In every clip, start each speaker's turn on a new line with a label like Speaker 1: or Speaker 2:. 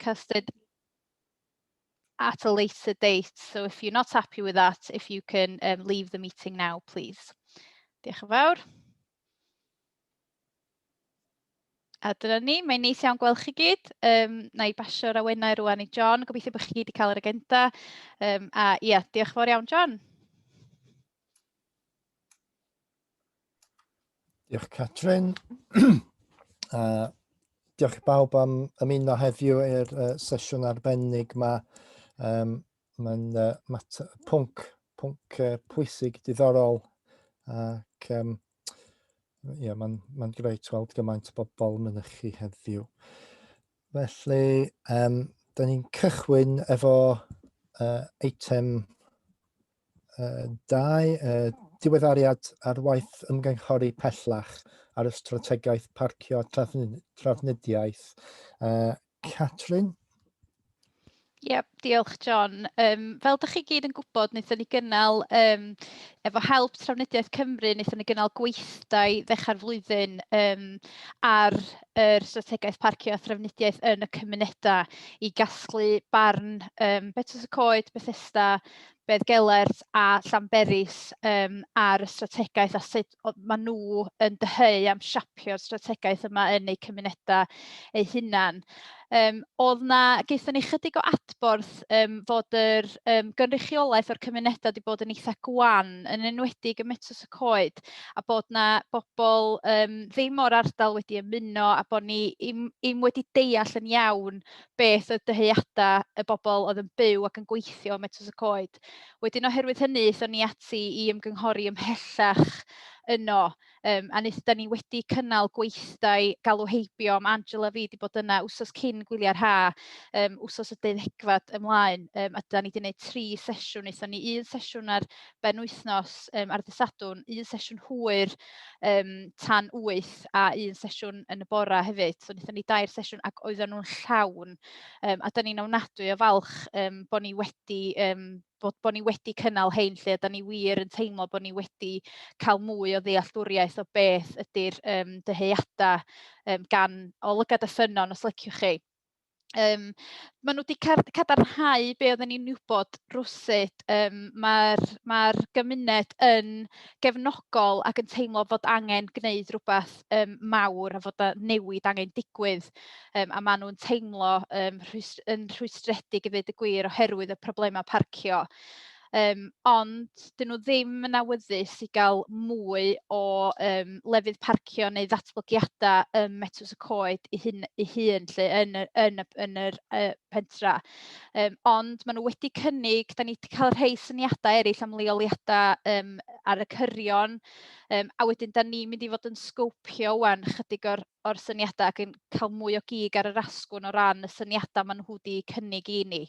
Speaker 1: broadcasted at a later date. So if you're not happy with that, if you can leave the meeting now, please. Diolch yn fawr. A dyna ni, mae'n neis iawn gweld chi gyd. Na I basio'r awennau rwan i John. Gobeithio bod chi gyd wedi cael yr agenda. A ia, diolch fawr iawn, John.
Speaker 2: Diolch, Catrin. Diolch i bawb am ymuno heddiw i'r sesiwn arbennig yma. Mae'n pwnc pwysig, diddorol, ac mae'n greit weld gymaint o bobl mynychu heddiw. Felly, da ni'n cychwyn efo eitem 2, diweddariad ar waith ymgynghori pellach ar y strategaeth parcio trafnidiaeth. Catrin?
Speaker 1: Yep, diolch John. Fel ydych chi gyd yn gwybod, wnaethon ni gynnal efo help Trafnidiaeth Cymru, wnaethon ni gynnal gweithdai ddechrau'r flwyddyn ar yr strategaeth parcio a thrafnidiaeth yn y cymunedau i gasglu barn Betws y Coed, Bethesda, Bedd Gelert a Llanberis ar y strategaeth a sut maen nhw yn dyheu am siapio'r strategaeth yma yn eu cymunedau eu hunan. Gaethon ni chydig o adborth fod yr gynrychiolaeth o'r cymunedau wedi bod yn eitha gwan, yn enwedig y Betws y Coed, a bod na bobl ddim o'r ardal wedi ymuno a bod ni im wedi deall yn iawn beth y dyheuadau y bobl oedd yn byw ac yn gweithio ym Betws y Coed. Wedyn oherwydd hynny, aethon ni ati i ymgynghori ymhellach yno, a wnaethon ni wedi cynnal gweithdai galw heibio am Angela fi wedi bod yna wsos cyn gwyliau'r ha, wsos y 12 ymlaen, a da ni wedi gwneud 3 sesiwn. Wnaethon ni 1 sesiwn ar ben wythnos ar ddydd Sadwrn, 1 sesiwn hwyr tan 8 a 1 sesiwn yn y bora hefyd. So wnaethon ni 2 sesiwn ac oedden nhw'n llawn, a da ni'n ofnadwy o falch bod ni wedi cynnal hein lle, da ni wir yn teimlo bod ni wedi cael mwy o ddealltwriaeth o beth ydy'r dyheuadau gan olygad y ffynnon, os liciwch chi. Maen nhw wedi cadarnhau be oedden ni'n wybod rwsyd. Mae'r gymuned yn gefnogol ac yn teimlo fod angen gwneud rhywbeth mawr a fod y newid angen digwydd. A maen nhw'n teimlo yn rhwystredig i ddweud y gwir oherwydd y problemau parcio. Ond dyn nhw ddim yn awyddus i gael mwy o lefydd parcio neu ddatblygiadau Betws y Coed eu hun lle, yn yr pentra. Ond maen nhw wedi cynnig, da ni wedi cael rhai syniadau eraill am leoliadau ar y cyrion, a wedyn da ni'n mynd i fod yn sgopio wan chydig o'r syniadau ac yn cael mwy o gig ar yr asgwrn o ran y syniadau maen nhw wedi cynnig i ni.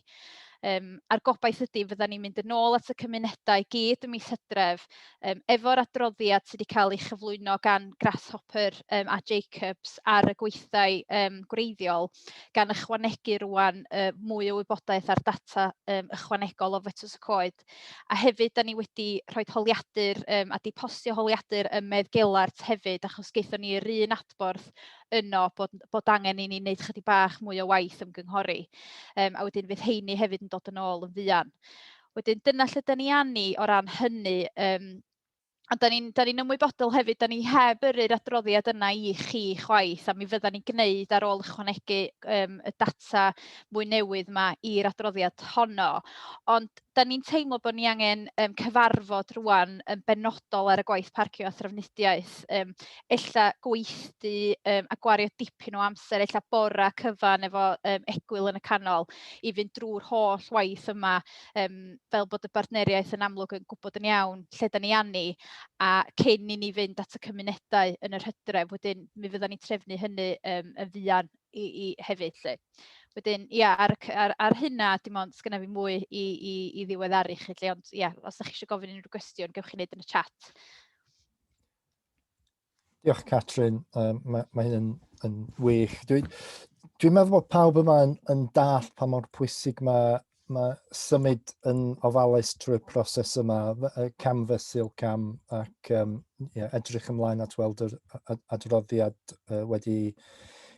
Speaker 1: A'r gobaith ydy fydda ni'n mynd yn ôl at y cymunedau gyd ym mis Hydref efo'r adroddiad sydd wedi cael ei chyflwyno gan Grasshopper a Jacobs ar y gweithdai gwreiddiol, gan ychwanegu rwan mwy o wybodaeth ar data ychwanegol o Betws y Coed. A hefyd, da ni wedi rhoi holiadur a di postio holiadur ym Medd Gelart hefyd, achos gaethon ni'r un adborth yno bod angen i ni wneud chydig bach mwy o waith ymgynghori. A wedyn fydd heini hefyd yn dod yn ôl yn fuan. Wedyn dyna lle da ni anni o ran hynny. A da ni'n ymwybodol hefyd, da ni heb yrru'r adroddiad yna i chi chwaith, a mi fydda ni'n gwneud ar ôl ychwanegu y data mwy newydd yma i'r adroddiad honno. Ond da ni'n teimlo bod ni angen cyfarfod rwan yn benodol ar y gwaith parcio a thrafnidiaeth. Ella gweithdy a gwario dipyn o amser, ella bora cyfan efo egwyl yn y canol i fynd drwy'r holl waith yma, fel bod y Partneriaeth yn amlwg yn gwybod yn iawn lle da ni anni, a cyn i ni fynd at y cymunedau yn yr Hydref, wedyn mi fydda ni'n trefnu hynny yn fuan i hefyd lle. Wedyn, ia, ar hynna, dim ond sgynna fi mwy i ddiweddaru chi, ond ia, os ydych chi eisiau gofyn unrhyw gwestiwn, gewch chi wneud yn y chat.
Speaker 2: Diolch, Catrin. Mae hyn yn wych. Dwi'n meddwl bod pawb yma yn dallt pa mor pwysig mae symud yn ofalus trwy'r proses yma, canfas i'l cam, ac edrych ymlaen at weld yr adroddiad wedi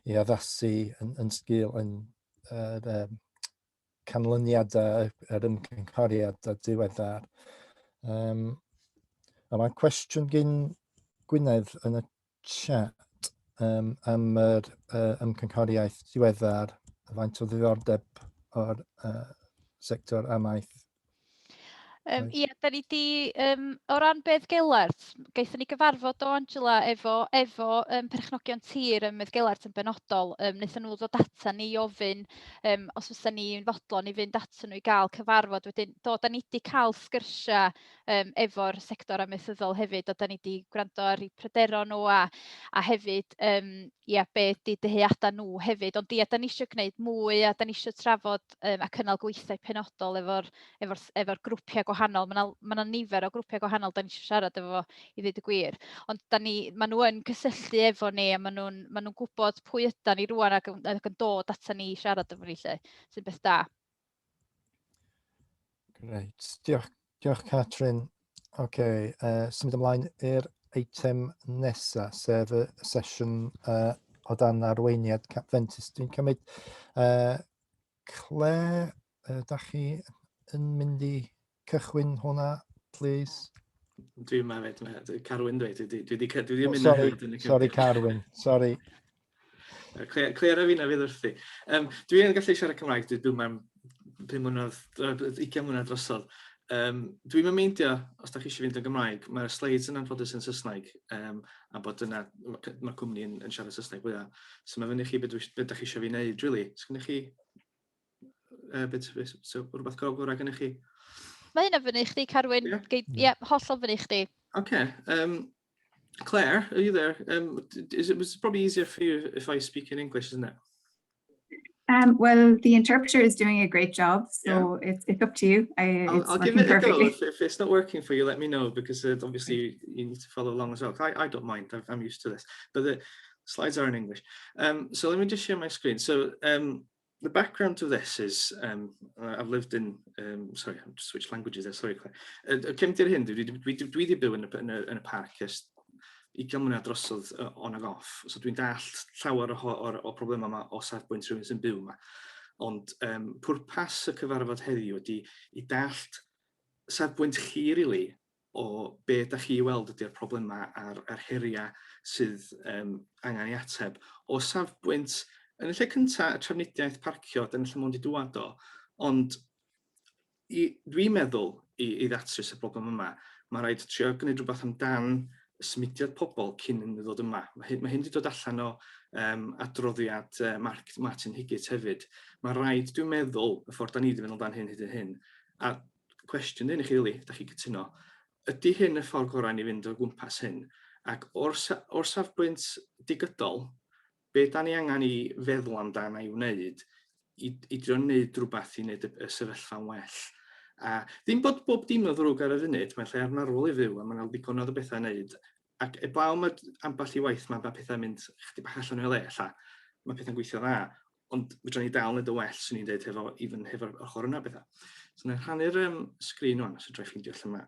Speaker 2: ei addasu yn sgil yn canlyniadau, yr ymgynghoriad a diweddar. A mae cwestiwn gyn Gwynedd yn y chat am yr ymgynghoriaeth diweddar, faint o ddiddordeb o'r sector amaeth.
Speaker 1: Ie, da ni di, o ran beth gelart, gaethon ni gyfarfod o Angela efo perchnogion tir ym Medd Gelart yn benodol. Wnaethon nhw ddod ata ni i ofyn os fysa ni'n fodlon i fynd atyn nhw i gael cyfarfod. Wedyn, da ni wedi cael sgyrsiau efo'r sector amaethyddol hefyd, da ni wedi gwrando ar eu pryderon nhw a hefyd, be ydy dyheadau nhw hefyd. Ond da ni eisiau gwneud mwy a da ni eisiau trafod a cynnal gweithiau penodol efo'r grwpiau gwahanol. Mae yna nifer o grwpiau gwahanol da ni eisiau siarad efo i ddweud y gwir. Ond maen nhw yn cysylltu efo ni a maen nhw'n gwybod pwy ydan ni rwan ac yn dod ata ni i siarad efo ni lle, sy'n beth da.
Speaker 2: Reit, diolch Catrin. OK, symud ymlaen i'r eitem nesaf, sef y sesiwn o dan arweiniad Cap Ventus. Dwi'n cymryd Claire, da chi yn mynd i cychwyn hwnna, please?
Speaker 3: Dwi'n meddwl, Carwyn dweud, dwi wedi mynd yn hyd yn y
Speaker 2: Sorry, Carwyn, sorry.
Speaker 3: Claire a fi na fydd wrthi. Dwi'n gallu siarad Cymraeg, dwi'n mewn 5 mlynedd, 20 mlynedd drosodd. Dwi'n meindio, os da chi eisiau fynd yn Gymraeg, mae'r slides yn anffodus yn Saesneg, a bod yna, mae'r cwmni yn siarad Saesneg fwyaf. So mae fyny chi beth da chi eisiau fi wneud, really. Sgynnych chi rhywbeth gorau gynnych chi?
Speaker 1: Mae hynna fyny chdi, Carwyn. Ie, hollol fyny chdi.
Speaker 3: OK. Claire, are you there? It was probably easier for you if I speak in English, isn't it?
Speaker 4: Well, the interpreter is doing a great job, so yeah. It's up to you.
Speaker 3: I'll give it a go. If it's not working for you, let me know, because obviously you need to follow along as well. I don't mind. I'm used to this. But the slides are in English. So let me just share my screen. So the background to this is I've lived in... sorry, I've just switched languages there. Sorry, Claire. Cymdir hyn, dwi wedi byw yn y parc 20 mlynedd drosodd on ag off. So dwi'n dallt llawer o problemau yma o safbwynt rhywun sy'n byw yma. Ond pwrpas y cyfarfod heddiw ydy i dallt safbwynt chi rili o be da chi i weld ydy'r problemau a'r heriau sydd angen ei ateb. O safbwynt, yn y lle cyntaf, y trafnidiaeth parcio, yn y lle mwyn i dŵad o. Ond dwi'n meddwl i ddatrys y broblem yma, mae rhaid trio gwneud rhywbeth amdan symudiad pobl cyn yn ddod yma. Mae hyn wedi dod allan o adroddiad Martin Higgins hefyd. Mae rhaid, dwi'n meddwl, y ffordd da ni wedi meddwl dan hyn. A cwestiwn dyn i chi, really, da chi gytuno. Ydy hyn y ffordd gorau ni fynd o gwmpas hyn? Ac o'r safbwynt digydol, be da ni angen i feddwl amdan a'i wneud, i drio wneud rhywbeth i wneud y sefyllfa'n well. A ddim bod bob dim o ddrwg ar y funud, mae'n lle arnarfol i fyw, a mae'n digon o bethau i wneud. Ac eblaw mae ambell i waith, mae pethau'n mynd chydig bach allan o'i le, mae pethau'n gweithio dda, ond fydra ni dal wneud y well, swn i'n dweud, hefo'r ochr yna bethau. So, na rhannu'r sgrin o'n, os ydra i ffeindio allan yma.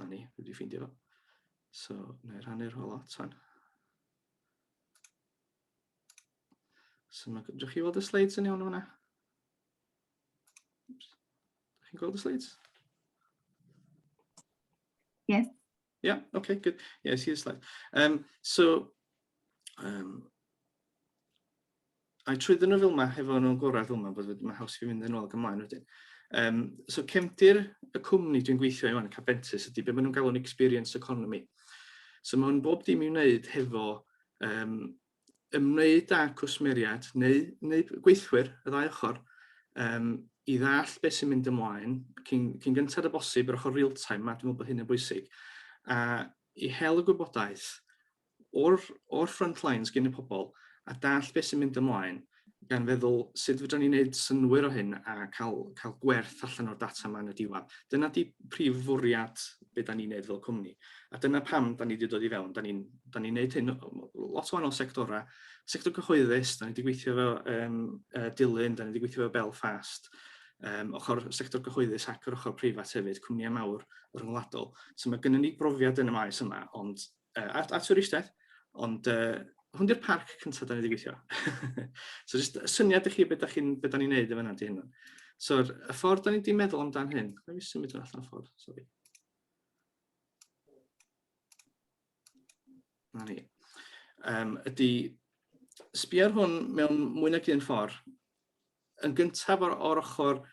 Speaker 3: Na ni, wedi ffeindio fo. So, na rhannu'r hol o tan. So, ydych chi weld y slides yn iawn o'na? Ydych chi'n gweld y slides?
Speaker 4: Yes.
Speaker 3: Yeah, okay, good. Yeah, I see the slide. A trwyddyn nhw fel yma, hefo nhw'n gorau fel yma, bod mae haws i fi fynd yn ôl ac ymlaen wedyn. So, cefndir y cwmni dwi'n gweithio i wan, Cap Ventus, ydy be maen nhw'n galw'n experience economy. So, mae'n bob dim i'w wneud hefo ymwneud â cwsmeriad neu gweithwyr, y ddau ochr, i ddall beth sy'n mynd ymlaen, cyn gyntaf y bosib yr ochr real-time, a dwi'n meddwl bod hyn yn bwysig, a i hel y gwybodaeth o'r front lines gen y pobl, a dall beth sy'n mynd ymlaen, gan feddwl sut fydden ni'n gwneud synwyr o hyn a cael gwerth allan o'r data yma yn y diwedd. Dyna di prif fwriad beth da ni'n gwneud fel cwmni. A dyna pam da ni wedi dod i fewn. Da ni'n gwneud hyn lot o wahanol sectorau. Sector cyhoeddus, da ni wedi gweithio efo Dilyn, da ni wedi gweithio efo Belfast, ochr sector cyhoeddus ac yr ochr preifat hefyd, cwmnïau mawr ryngwladol. So mae gennym ni brofiad yn y maes yma, ond at yr eistedd, ond hwn di'r parc cyntaf da ni wedi gweithio. So just syniad i chi beth da ni'n neud efo hynny di hynny. So y ffordd da ni wedi meddwl amdan hyn, na fi symud yn allan o ffordd, sori. Na ni. Ydy sbiar hwn mewn mwy nag un ffordd. Yn gyntaf o'r ochr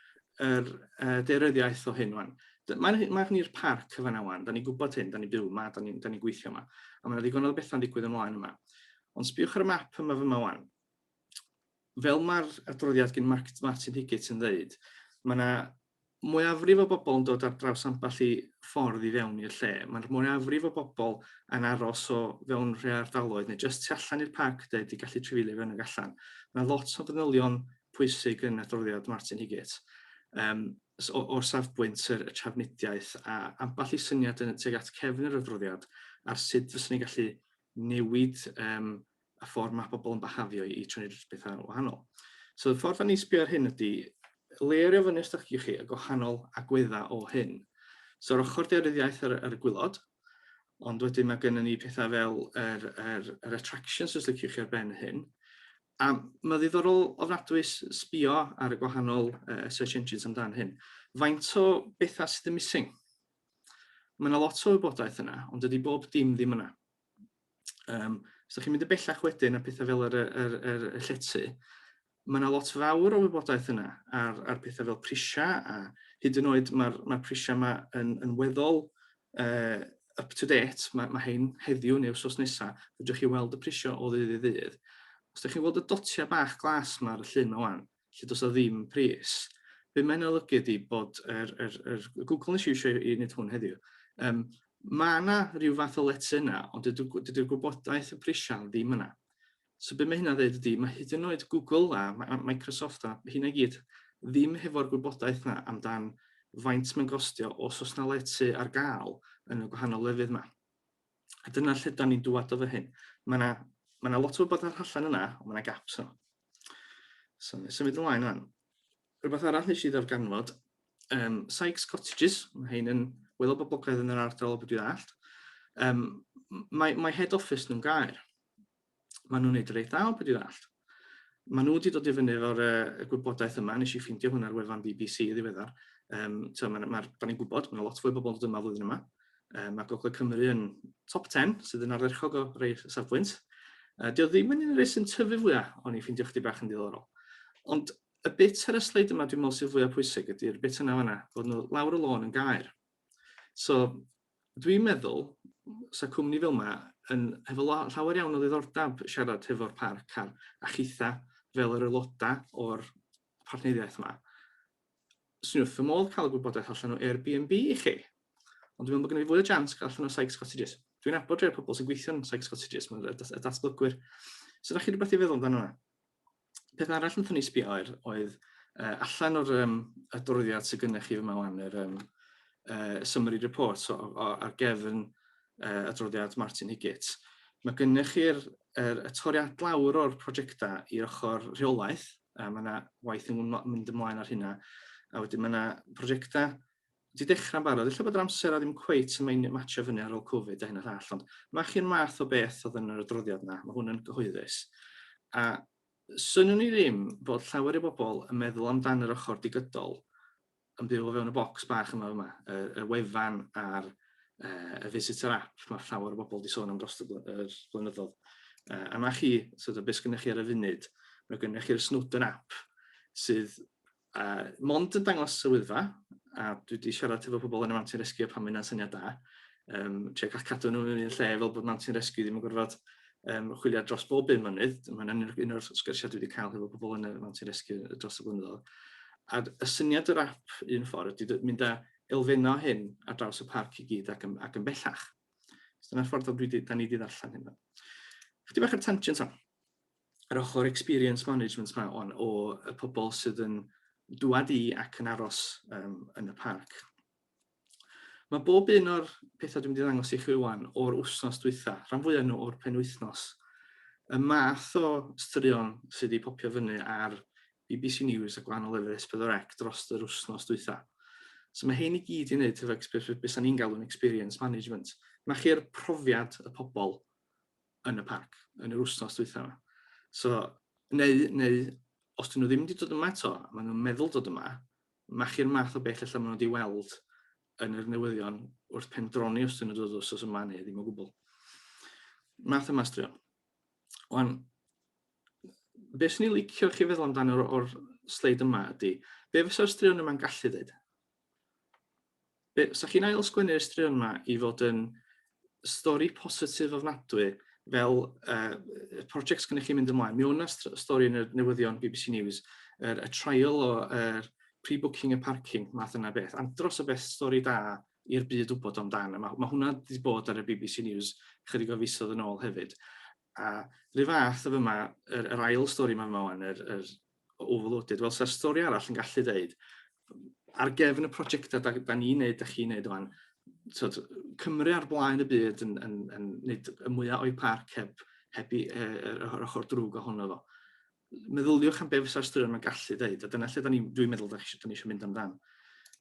Speaker 3: yr deiryddiaeth o hyn wan. Mae hynny'r parc yma wan, da ni'n gwybod hyn, da ni'n byw yma, da ni'n gweithio yma. A mae'n ddigon o bethau'n digwydd ymlaen yma. Ond sbiwch ar y map yma fyma wan. Fel mae'r adroddiad gen Martin Higgins yn dweud, mae yna mwyafrif o bobl yn dod ar draws ambell i ffordd i fewn i'r lle. Mae'r mwyafrif o bobl yn aros o fewn rhai ardaloedd, neu jyst tu allan i'r parc dweud i gallu trefilio fewn ag allan. Mae lot o ddanylion pwysig yn adroddiad Martin Higgins. O'r safbwynt y trafnidiaeth a ambell i syniad yn tuag at cefn yr adroddiad ar sut fyswn ni gallu newid y ffordd mae pobl yn behafio i trwy'r bethau wahanol. So y ffordd ni sbio ar hyn ydy lerio fyny os ydych chi y gwahanol agweddau o hyn. So yr ochr deiryddiaeth ar y gwylod, ond wedyn mae gennym ni pethau fel yr attractions os ydych chi ar ben hyn. A mae ddiddorol ofnadwy sbio ar y gwahanol search engines amdan hyn. Faint o bethau sydd yn missing? Mae yna lot o wybodaeth yna, ond dydy bob dim ddim yna. Os ydych chi'n mynd y bellach wedyn a pethau fel yr llety, mae yna lot fawr o wybodaeth yna ar pethau fel prisiau, a hyd yn oed mae'r prisiau yma yn weddol up to date, mae hein heddiw neu wsos nesaf, fydwch chi weld y prisio o ddydd i ddydd. Os ydych chi'n gweld y dotiau bach glas yma ar y llun yma wan, lle does o ddim pris, be mae'n olygu ydy bod Google nes i eisiau i wneud hwn heddiw. Mae yna rhyw fath o letu yna, ond dydy'r gwybodaeth y prisiau ddim yna. So be mae hynna dweud ydy, mae hyd yn oed Google a Microsoft a hynna gyd ddim hefo'r gwybodaeth yna amdan faint mae'n gostio os oes yna letu ar gael yn y gwahanol lefydd yma. A dyna lle da ni'n dŵad o fy hyn. Mae yna lot o wybodaeth allan yna, ond mae yna gaps yna. So, symud ymlaen yna. Rhywbeth arall nes i ddarganfod, Sykes Cottages, mae hyn yn weddol boblogaidd yn yr ardal o beth dwi'n allt. Mae head office nhw'n Gaer. Mae nhw'n neud reit dda o beth dwi'n allt. Mae nhw wedi dod i fyny efo'r gwybodaeth yma, nes i ffeindio hwnna ar wefan BBC i ddiweddar. Da ni'n gwybod, mae lot fwy bobl yn dod yma flwyddyn yma. Mae Gogledd Cymru yn top 10, sydd yn ardderchog o rei safbwynt. Dio ddim yn un o'r sy'n tyfu fwyaf, ond i ffeindio chdi bach yn diddorol. Ond y bit ar y sleid yma dwi'n meddwl sydd fwyaf pwysig ydy'r bit yna fanna, bod nhw lawr y lôn yn Gaer. So dwi'n meddwl, sa cwmni fel yma, hefo llawer iawn o ddiddordeb siarad hefo'r parc a chitha fel yr aelodau o'r partneriaeth yma. Swn wrth fy modd cael y gwybodaeth allan o Airbnb i chi, ond dwi'n meddwl bod gen i fwy o jans cael allan o Sykes Cottages. Dwi'n abod rhai pobl sy'n gweithio yn Sykes Cottages, y datblygwyr. So da chi rhywbeth i feddwl amdano hwnna. Peth arall nathon ni sbio oedd allan o'r adroddiad sydd gennych chi yma wan, yr summary report ar gefn adroddiad Martin Higgins. Mae gennych chi'r toriad lawr o'r prosiectau i'r ochr rheolaeth, mae yna waith yn mynd ymlaen ar hynna, a wedyn mae yna prosiectau wedi dechrau'n barod. Ella bod yr amser a ddim cweit yn mynd matcho fyny ar ôl Covid a hyn a llall, ond mae chi'n math o beth oedd yn yr adroddiad yna, mae hwn yn gyhoeddus. A synnwn ni ddim bod llawer o bobl yn meddwl amdan yr ochr digydol yn byw o fewn y bocs bach yma, y wefan a'r y visitor app, mae llawer o bobl wedi sôn am dros y blynyddoedd. A mae chi, beth gennych chi ar y funud, mae gennych chi'r Snowden app sydd mond yn dangos y Wyddfa, a dwi wedi siarad efo pobl yn y Mountain Rescue pan mae'n syniad da. Trio cael cadw nhw yn un lle fel bod Mountain Rescue ddim yn gorfod chwilio dros bob 5 mynydd. Mae'n un o'r sgyrsiau dwi wedi cael efo pobl yn y Mountain Rescue dros y blynyddoedd. A y syniad yr app un ffordd ydy mynd â elfennau hyn ar draws y parc i gyd ac yn bellach. Dyna'r ffordd da ni wedi ddarllen hynny. Chydig bach ar tangent o'n. Yr ochr experience management yma o y pobl sydd yn dŵad i ac yn aros yn y parc. Mae bob un o'r pethau dwi'n mynd i ddangos i chi wan o'r wthnos dwytha, rhan fwyaf nhw o'r penwythnos. Y math o straeon sydd wedi popio fyny ar BBC News a gwahanol lefydd S4C dros yr wthnos dwytha. So mae hyn i gyd i wneud efo beth sy'n ni'n galw'n experience management. Mae chi'r profiad y pobl yn y parc, yn yr wsnos dwytha yma. So, neu os dyn nhw ddim wedi dod yma eto, maen nhw'n meddwl dod yma, machu'r math o beth allan maen nhw wedi weld yn yr newyddion wrth pendroni os dyn nhw dod os yma neu ddim o gwbl. Math yma straeon. Wan, beth sy'n ei licio chi feddwl amdano o'r sleid yma ydy, be fysa'r straeon yma'n gallu dweud? Sa chi'n ail sgwennu'r straeon yma i fod yn stori positif ofnadwy fel y prosiect sgynnych chi'n mynd ymlaen. Mi o'n stori yn y newyddion BBC News, y trial o pre-booking y parking, math yna beth. Andros o beth stori da i'r byd wybod amdan. Mae hwnna wedi bod ar y BBC News chydig o fisoedd yn ôl hefyd. A rhyw fath o fyma, yr ail stori yma wan, yr overloaded, wel, sa'r stori arall yn gallu dweud, ar gefn y prosiectau da ni'n neud, da chi'n neud wan, Cymru ar blaen y byd yn neud y mwyaf o'i parc heb yr ochr drwg o hwnnw fo. Meddyliwch am be fysa'r straeon yma'n gallu dweud, a dyna lle dwi'n meddwl da ni eisiau mynd amdan.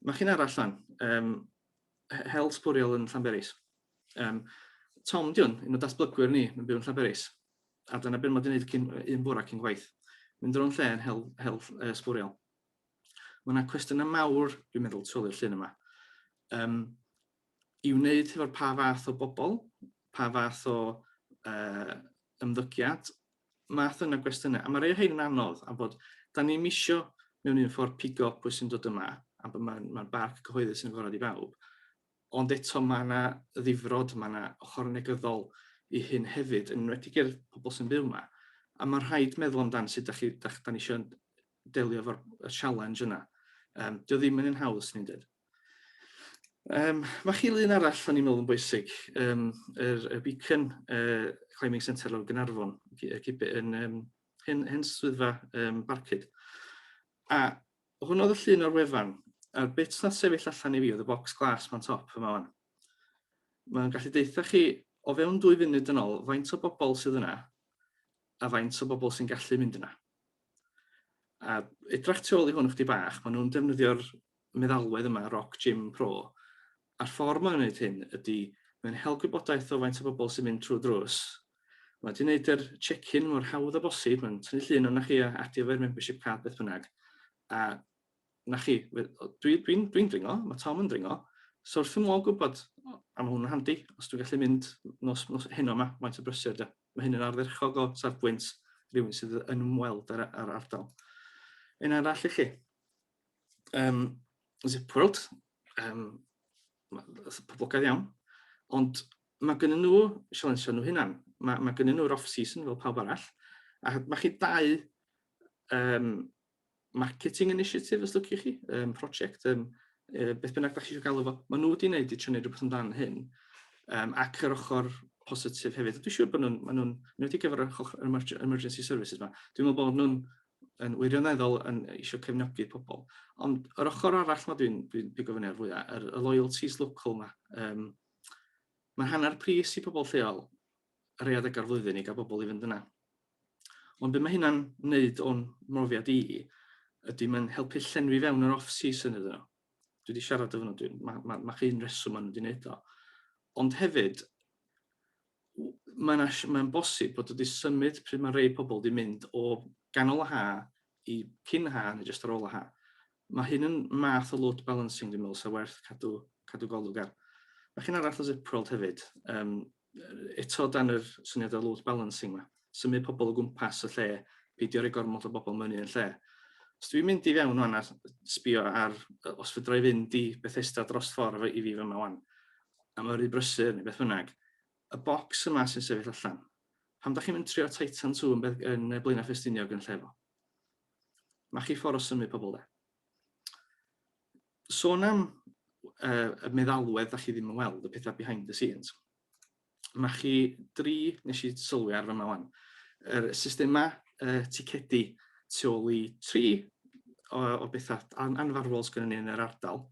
Speaker 3: Mae chi'n arall lan, hel sbwriel yn Llanberis. Tom Diwn, un o datblygwyr ni, yn byw yn Llanberis, a dyna beth mae wedi gwneud un bwra cyn gwaith. Mynd ro'n lle yn hel sbwriel. Mae yna cwestiynau mawr, dwi'n meddwl, tu ôl i'r llun yma. I wneud efo'r pa fath o bobl, pa fath o ymddygiad, math yna gwestiynau. A mae rhai o hyn yn anodd, am bod da ni'n misio mewn un ffordd pigo pwy sy'n dod yma, a bod mae'r barc cyhoeddus yn agorad i bawb. Ond eto mae yna ddifrod, mae yna ochr negyddol i hyn hefyd, yn enwedig i'r pobl sy'n byw yma. A mae rhaid meddwl amdan sut da ni eisiau delio efo'r challenge yna. Dio ddim yn un hawl, sy'n ni'n dweud. Mae chi lun arall o'n i'n meddwl yn bwysig, y beacon Climbing Centre o'r Gaernarfon, hyn swyddfa Barcud. A hwn oedd y llun o'r wefan, a'r bit na sefyll allan i fi oedd y box glas ma'n top yma wan. Mae'n gallu deitha chi, o fewn 2 funud yn ôl, faint o bobl sydd yna, a faint o bobl sy'n gallu mynd yna. A edrach tu ôl i hwn ychydig bach, maen nhw'n defnyddio'r meddalwedd yma, Rock Gym Pro. A'r ffordd mae'n gwneud hyn ydy, mae'n hel gwybodaeth o faint o bobl sy'n mynd trwy drws. Mae wedi gwneud yr check-in mor hawdd o bosib, mae'n tynnu llun o'na chi a adio fe'r membership card beth bynnag. A na chi, dwi'n dringo, mae Tom yn dringo, so wrth ym modd gwybod, a mae hwnna'n handi, os dwi'n gallu mynd nos heno yma, faint o brysur, mae hyn yn ardderchog o safbwynt rhywun sydd yn ymweld ar ardal. Un arall i chi. Zipworld, poblogaidd iawn, ond mae gennyn nhw, sialensio nhw hynna'n, mae gennyn nhw'r off-season fel pawb arall, a mae chi 2 marketing initiative, os lwciwch chi, project, beth bynnag da chi eisiau gael efo. Mae nhw wedi gwneud i trio gwneud rhywbeth amdan hyn, ac yr ochr positif hefyd. Dwi'n siŵr bod nhw'n wedi gyfer yr ochr emergency services yma. Dwi'n meddwl bod nhw'n yn wirioneddol yn eisiau cefnogi pobl. Ond yr ochr arall mae dwi'n bigo fyny ar fwyaf, y loyalties local yma. Mae hanner pris i pobl lleol yr adeg ar flwyddyn i gael bobl i fynd yna. Ond be mae hynna'n wneud o'n mrofiad i, ydy mae'n helpu llenwi fewn yr off-season iddyn nhw. Dwi wedi siarad efo nhw, mae chi'n reswm maen nhw wedi gwneud o. Ond hefyd, mae'n bosib bod wedi symud pryd mae rhai pobl wedi mynd o ganol y ha i cyn ha neu jyst ar ôl y ha. Mae hyn yn math o load balancing dwi'n meddwl, so werth cadw golwg ar. Mae chi'n arall o Zipworld hefyd, eto dan yr syniad o load balancing yma. Symud pobl o gwmpas y lle, peidio rhoi gormod o bobl mewn i'n lle. Os dwi'n mynd i fewn wan a sbio ar, os fydra i fynd i Bethesda dros ffordd i fi fyma wan, a mae'r rhy brysur neu beth bynnag, y bocs yma sy'n sefyll allan, pam da chi'n mynd trio Titan 2 yn Blaenau Ffestiniog yn lle fo? Mae chi ffordd o symud pobl de. Sôn am y meddalwedd da chi ddim yn weld, y pethau behind the scenes. Mae chi 3, nes i sylwi ar fyma wan, yr systema ticedi tu ôl i 3 o bethau anfarwol sgynnon ni yn yr ardal.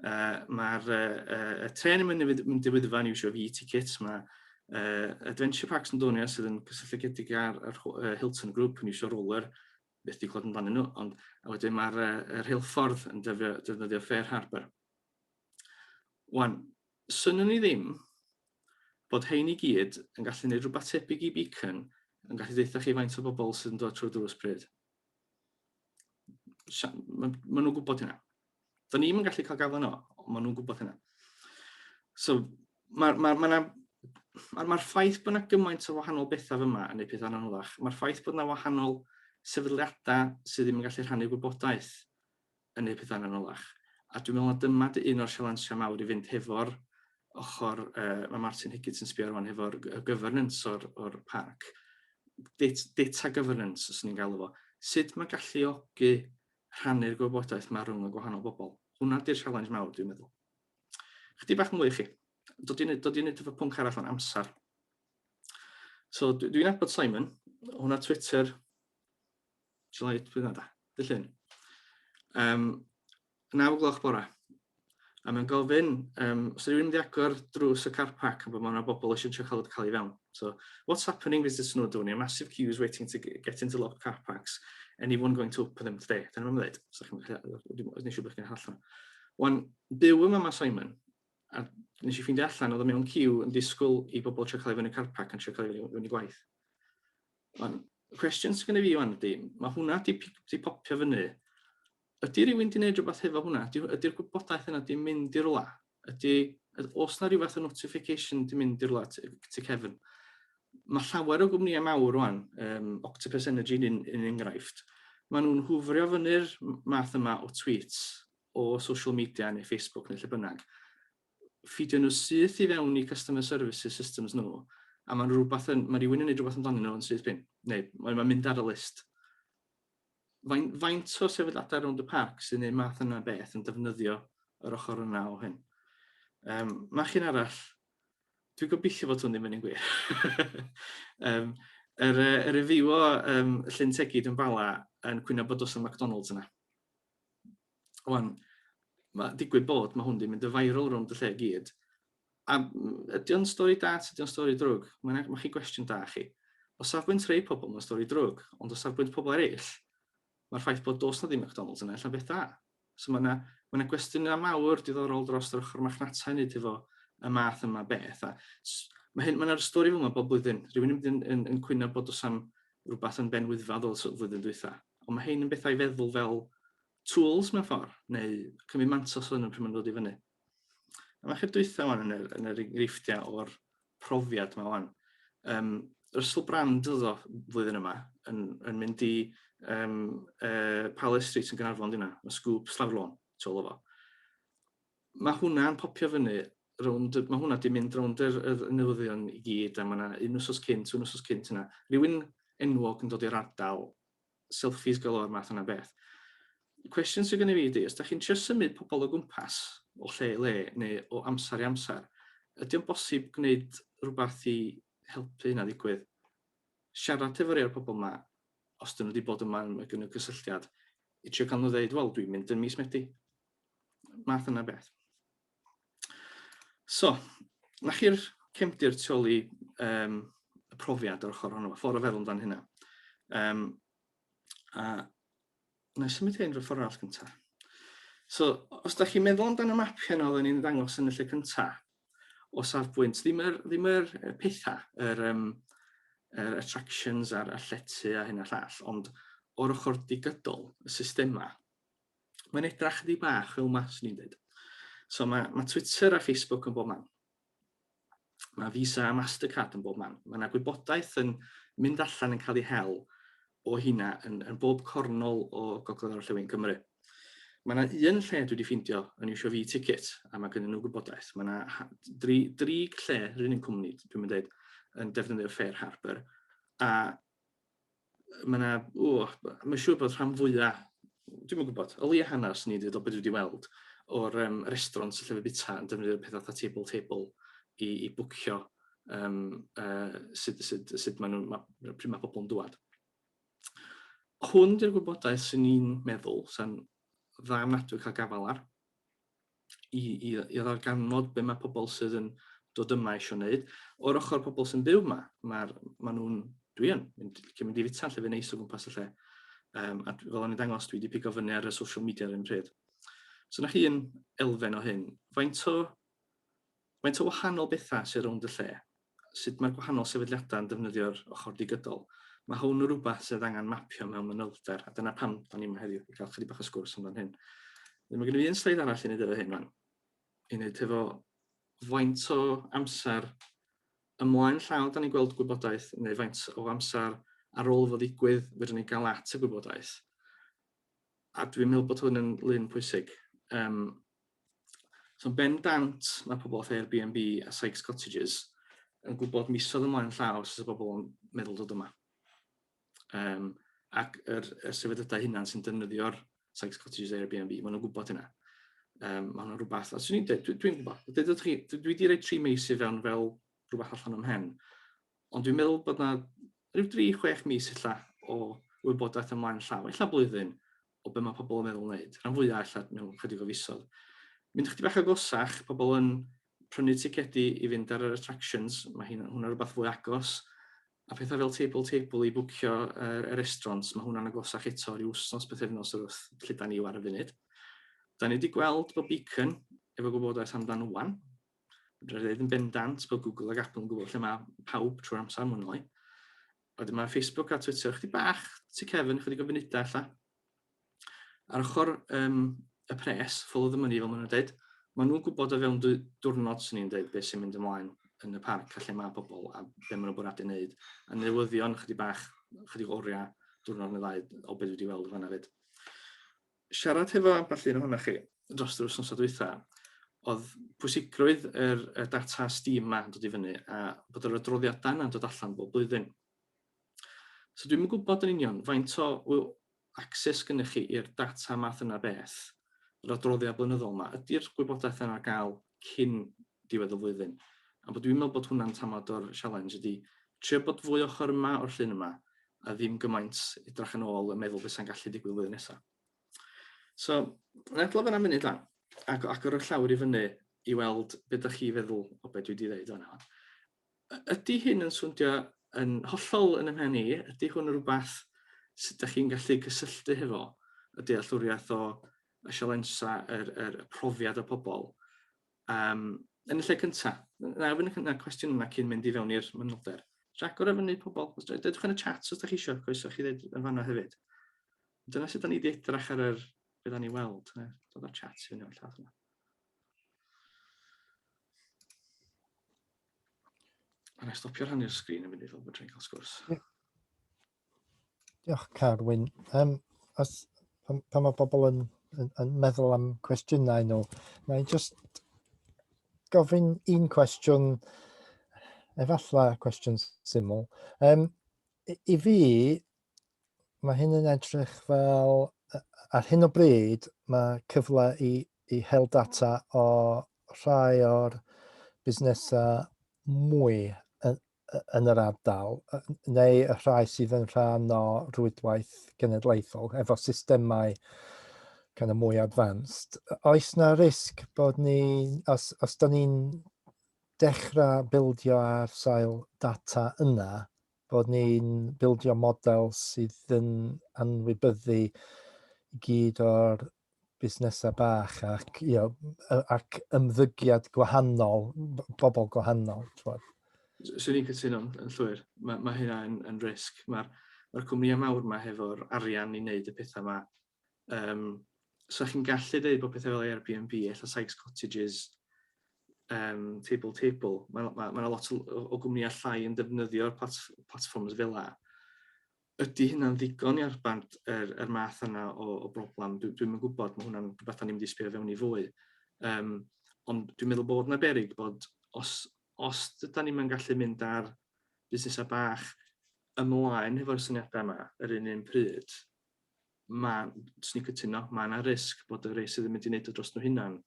Speaker 3: Mae'r tren yn mynd i Wyddfa yn iwsio V-tickets, mae Adventure Parks yn Donia sydd yn cysylltiedig ar Hilton Group yn iwsio roller, beth di clod amdanyn nhw, ond a wedyn mae'r rheilffordd yn defnyddio Fair Harbour. Wan, synnwn ni ddim bod hein I gyd yn gallu gwneud rhywbeth tebyg I beacon yn gallu deitha chi faint o bobl sydd yn dod trwy'r drws pryd. Maen nhw'n gwybod hynna. Da ni'n gallu cael gafel yno, ond maen nhw'n gwybod hynna. So, mae'r ffaith bod yna gymaint o wahanol bethau fyma yn ei pethau anoddach. Mae'r ffaith bod yna wahanol sefydliadau sydd ddim yn gallu rhannu gwybodaeth yn ei pethau anoddach. A dwi'n meddwl na dyma un o'r sialensiau mawr I fynd hefo'r ochr, mae Martin Higgins yn sbio rwan hefo'r governance o'r parc. Data governance, os ni'n galw fo. Sut mae galluogi rhannu'r gwybodaeth mae rhwng y gwahanol bobl. Hwna di'r sialens mawr, dwi'n meddwl. Chdi bach yn mwy I chi. Dod I wneud efo pwnc arall o'n amser. So, dwi'n nabod Simon. Hwna Twitter. July, bydd da. Dillun. 9:00 bora. A mae'n gofyn, os rwy'n mynd I agor drws y car park a bod mae'n bobl eisiau cael I fewn. So, what's happening with this snowdonia? Massive queues waiting to get into locked car parks. Anyone going to open them today? Dyna mae'n dweud. Nes I bod chi'n allan. Wan, byw yma mae Simon. A nes I ffeindio allan, oedd o mewn queue yn disgwyl I bobl trio cael ei fyny car park yn trio cael ei fyny gwaith. Wan, y cwestiwn sy'n gyda fi wan ydy, mae hwnna di popio fyny. Ydy rhywun di wneud rhywbeth hefo hwnna? Ydy'r gwybodaeth yna di mynd I rwla? Os na rhywbeth o notification di mynd I rwla ti Kevin? Mae llawer o gwmnïau mawr rwan, Octopus Energy yn enghraifft, maen nhw'n hwfrio fyny'r math yma o tweets o social media neu Facebook neu lle bynnag. Ffidio nhw syth I fewn I customer services systems nhw, a mae rhywun yn gwneud rhywbeth amdano nhw yn syth bin, neu mae'n mynd ar y list. Faint o sefydliadau rownd y parc sy'n neud math yna beth yn defnyddio yr ochr yna o hyn. Mae chi'n arall, dwi'n gobeithio fod hwn ddim yn un gwir. Yr review o Llyn Tegid yn Bala yn cwyno bod os y McDonald's yna. Wan, mae digwydd bod mae hwn di mynd y viral rownd y lle gyd. A ydy o'n stori da, ydy o'n stori drwg? Mae chi gwestiwn da chi. O safbwynt rhai pobl mae'n stori drwg, ond o safbwynt pobl eraill, mae'r ffaith bod dos na ddim McDonald's yna, illa beth da. So mae yna gwestiynau mawr diddorol dros yr ochr machnatau nid efo y math yma beth. Mae yna'r stori fel yma bob blwyddyn. Rwy'n mynd yn cwyno bod os am rhywbeth yn ben Wyddfa ddol flwyddyn dwytha. Ond mae hyn yn bethau I feddwl fel tools mewn ffordd, neu cymryd mantos yn y pryd mae'n dod I fyny. A mae chi'r dwytha wan yn yr enghreifftiau o'r profiad yma wan. Yr ysgol brand oedd o flwyddyn yma yn mynd I Palace Street yn Gaernarfon dyna, mae Scoop Slaflon, tol o fo. Mae hwnna'n popio fyny, mae hwnna di mynd rownd yr newyddion I gyd, a mae yna un wsos cynt yna. Rhywun enwog yn dod i'r ardal, selfies galore math yna beth. Cwestiwn sy'n gen I fi ydy, os da chi'n trio symud pobl o gwmpas, o lle I le, neu o amser I amser, ydy o'n bosib gwneud rhywbeth I helpu hynna ddigwydd? Siarad efo rhai o'r pobl yma, os dyn nhw wedi bod yma yn y gysylltiad, I trio cael nhw dweud, wel, dwi'n mynd yn mis Medi. Math yna beth. So, na chi'r cefndir tu ôl I y profiad o'r ochr honno, ffordd o feddwl amdan hynna. A na I symud hyn rhyw'r ffordd arall cyntaf. So, os da chi'n meddwl amdan y mapio yna oedden ni'n dangos yn y lle cyntaf, o safbwynt, ddim yr pethau, yr attractions a'r llety a hyn a llall, ond o'r ochr digydol, y systema, mae'n edrach ydi bach fel mas ni'n dweud. So mae Twitter a Facebook yn bob man. Mae Visa a Mastercard yn bob man. Mae yna gwybodaeth yn mynd allan yn cael ei hel o hynna yn bob cornol o Gogledd Orllewin Cymru. Mae yna un lle dwi wedi ffeindio yn iwsio V-ticket, a mae gennyn nhw gwybodaeth. Mae yna drig lle, yr un cwmni, dwi'n mynd dweud, yn defnyddio Fair Harbour. A mae yna, mae'n siŵr bod rhan fwyaf, dwi'n mynd gwybod, o leia hanes ni wedi dod beth wedi weld o'r restaurant lle fe bita yn defnyddio pethau table I bwcio sut pryd mae pobl yn dŵad. Hwn di'r gwybodaeth sy'n ni'n meddwl, sy'n dda ymnadwy cael gafal ar, I ddarganfod be mae pobl sydd yn dod yma eisiau wneud. O'r ochr pobl sy'n byw yma, mae nhw'n, mynd I fita lle fe neis o gwmpas y lle. A fel o'n i'n dangos, dwi wedi pigo fyny ar y social media ar un pryd. So na chi un elfen o hyn, faint o wahanol bethau sy'n rownd y lle, sut mae'r gwahanol sefydliadau yn defnyddio'r ochr digidol. Mae hwn yn rhywbeth sydd angen mapio mewn manylder, a dyna pam da ni'n heddiw i gael chydig bach o sgwrs amdano hyn. Mae gen i un sleid arall i wneud efo hyn, i wneud efo faint o amser ymlaen llaw da ni'n gweld gwybodaeth, neu faint o amser ar ôl fod ddigwydd fydden ni gael at y gwybodaeth. A dwi'n meddwl bod hwn yn lun pwysig. So bendant mae pobl o'r Airbnb a Sykes Cottages yn gwybod misoedd ymlaen llaw sydd y bobl yn meddwl dod yma. Ac yr sefydliadau hunan sy'n defnyddio'r Sykes Cottages Airbnb, maen nhw'n gwybod hynna. Mae hwnna'n rhywbeth, a dwi'n gwybod, dwi wedi rhoi 3 mis i fewn fel rhywbeth allan ym mhen, ond dwi'n meddwl bod yna rhyw 3-6 mis illa o wybodaeth ymlaen llaw, illa blwyddyn, o be mae pobl yn meddwl wneud. Rhan fwyaf illa mewn chydig o fisoedd. Mynd chydig bach agosach, pobl yn prynu ticedi i fynd ar yr attractions, mae hwnna'n rhywbeth fwy agos, a pethau fel table i bwcio y restaurants, mae hwnna'n agosach eto ryw wsnos bythefnos wrth lle da ni ar y funud. Da ni wedi gweld bod Beacon efo gwybodaeth amdan wan. Rydyn ni'n bendant bod Google ac Apple yn gwybod lle mae pawb trwy'r amser mwynhau. Wedyn mae Facebook a Twitter chydig bach, ti Kevin, chydig o funudau lla. Ar ochr y pres, follow the money fel maen nhw'n dweud, maen nhw'n gwybod o fewn diwrnod sy'n ni'n dweud beth sy'n mynd ymlaen yn y parc a lle mae pobl a be maen nhw'n bwriadu wneud. A newyddion chydig bach, chydig oriau diwrnod neu ddau o beth wedi weld o fanna fyd. Siarad hefo ambell un ohonoch chi dros yr wythnos dwytha, oedd pwysigrwydd y data Steam yma yn dod i fyny a bod yr adroddiadau yna'n dod allan bob blwyddyn. So dwi'n gwybod yn union faint o access gynnwch chi i'r data math yna beth, yr adroddiad blynyddol yma, ydy'r gwybodaeth yna gael cyn diwedd y flwyddyn. A bod dwi'n meddwl bod hwnna'n tamad o'r challenge ydy trio bod fwy ochr yma o'r llun yma a ddim gymaint edrych yn ôl yn meddwl beth sy'n gallu digwydd flwyddyn nesaf. So, yn edrych fyna munud lan, ac ar y llawr i fyny i weld beth ydych chi feddwl o beth dwi wedi dweud o'na. Ydy hyn yn swndio yn hollol yn ymhen i, ydy hwn yn rhywbeth sut ydych chi'n gallu cysylltu hefo y dealltwriaeth o y sialensa, yr profiad o pobl. Yn y lle cyntaf, na ofyn y cwestiwn yna cyn mynd i fewn i'r manylder. Jack o'r efo pobl, dydwch yn y chat os ydych chi eisiau, croeso chi ddweud yn fanno hefyd. Dyna sut da ni wedi edrych ar yr beth da ni weld, dod o'r chat sy'n yw'n llath yna. A na stopio rhannu'r sgrin yn mynd i fel bod rhaid cael sgwrs.
Speaker 2: Diolch, Carwyn. Pan mae bobl yn meddwl am cwestiynau nhw, na i just gofyn un cwestiwn, efallai cwestiwn syml. I fi, mae hyn yn edrych fel, ar hyn o bryd, mae cyfle i hel data o rhai o'r busnesau mwy yn yr ardal, neu y rhai sydd yn rhan o rwydwaith genedlaethol, efo systemau kind of mwy advanced. Oes na risg bod ni, os da ni'n dechrau bildio ar sail data yna, bod ni'n bildio model sydd yn anwybyddu gyd o'r busnesau bach ac ymddygiad gwahanol, bobl gwahanol.
Speaker 3: Swn i'n cytuno yn llwyr. Mae hynna yn risg. Mae'r cwmnïau mawr yma hefo'r arian i wneud y pethau yma. So chi'n gallu dweud bod pethau fel Airbnb, eitha Sykes Cottages, table. Mae lot o gwmnïau llai yn defnyddio'r platforms fel yna. Ydy hynna'n ddigon i arbant yr math yna o broblem? Dwi'n yn gwybod, mae hwnna'n rhywbeth ni'n mynd i sbio fewn i fwy. Ond dwi'n meddwl bod yna beryg bod os ydym ni'n gallu mynd ar busnesau bach ymlaen efo'r syniadau yma yr un pryd, mae yna risg bod y rei sydd yn mynd i wneud o dros nhw hunan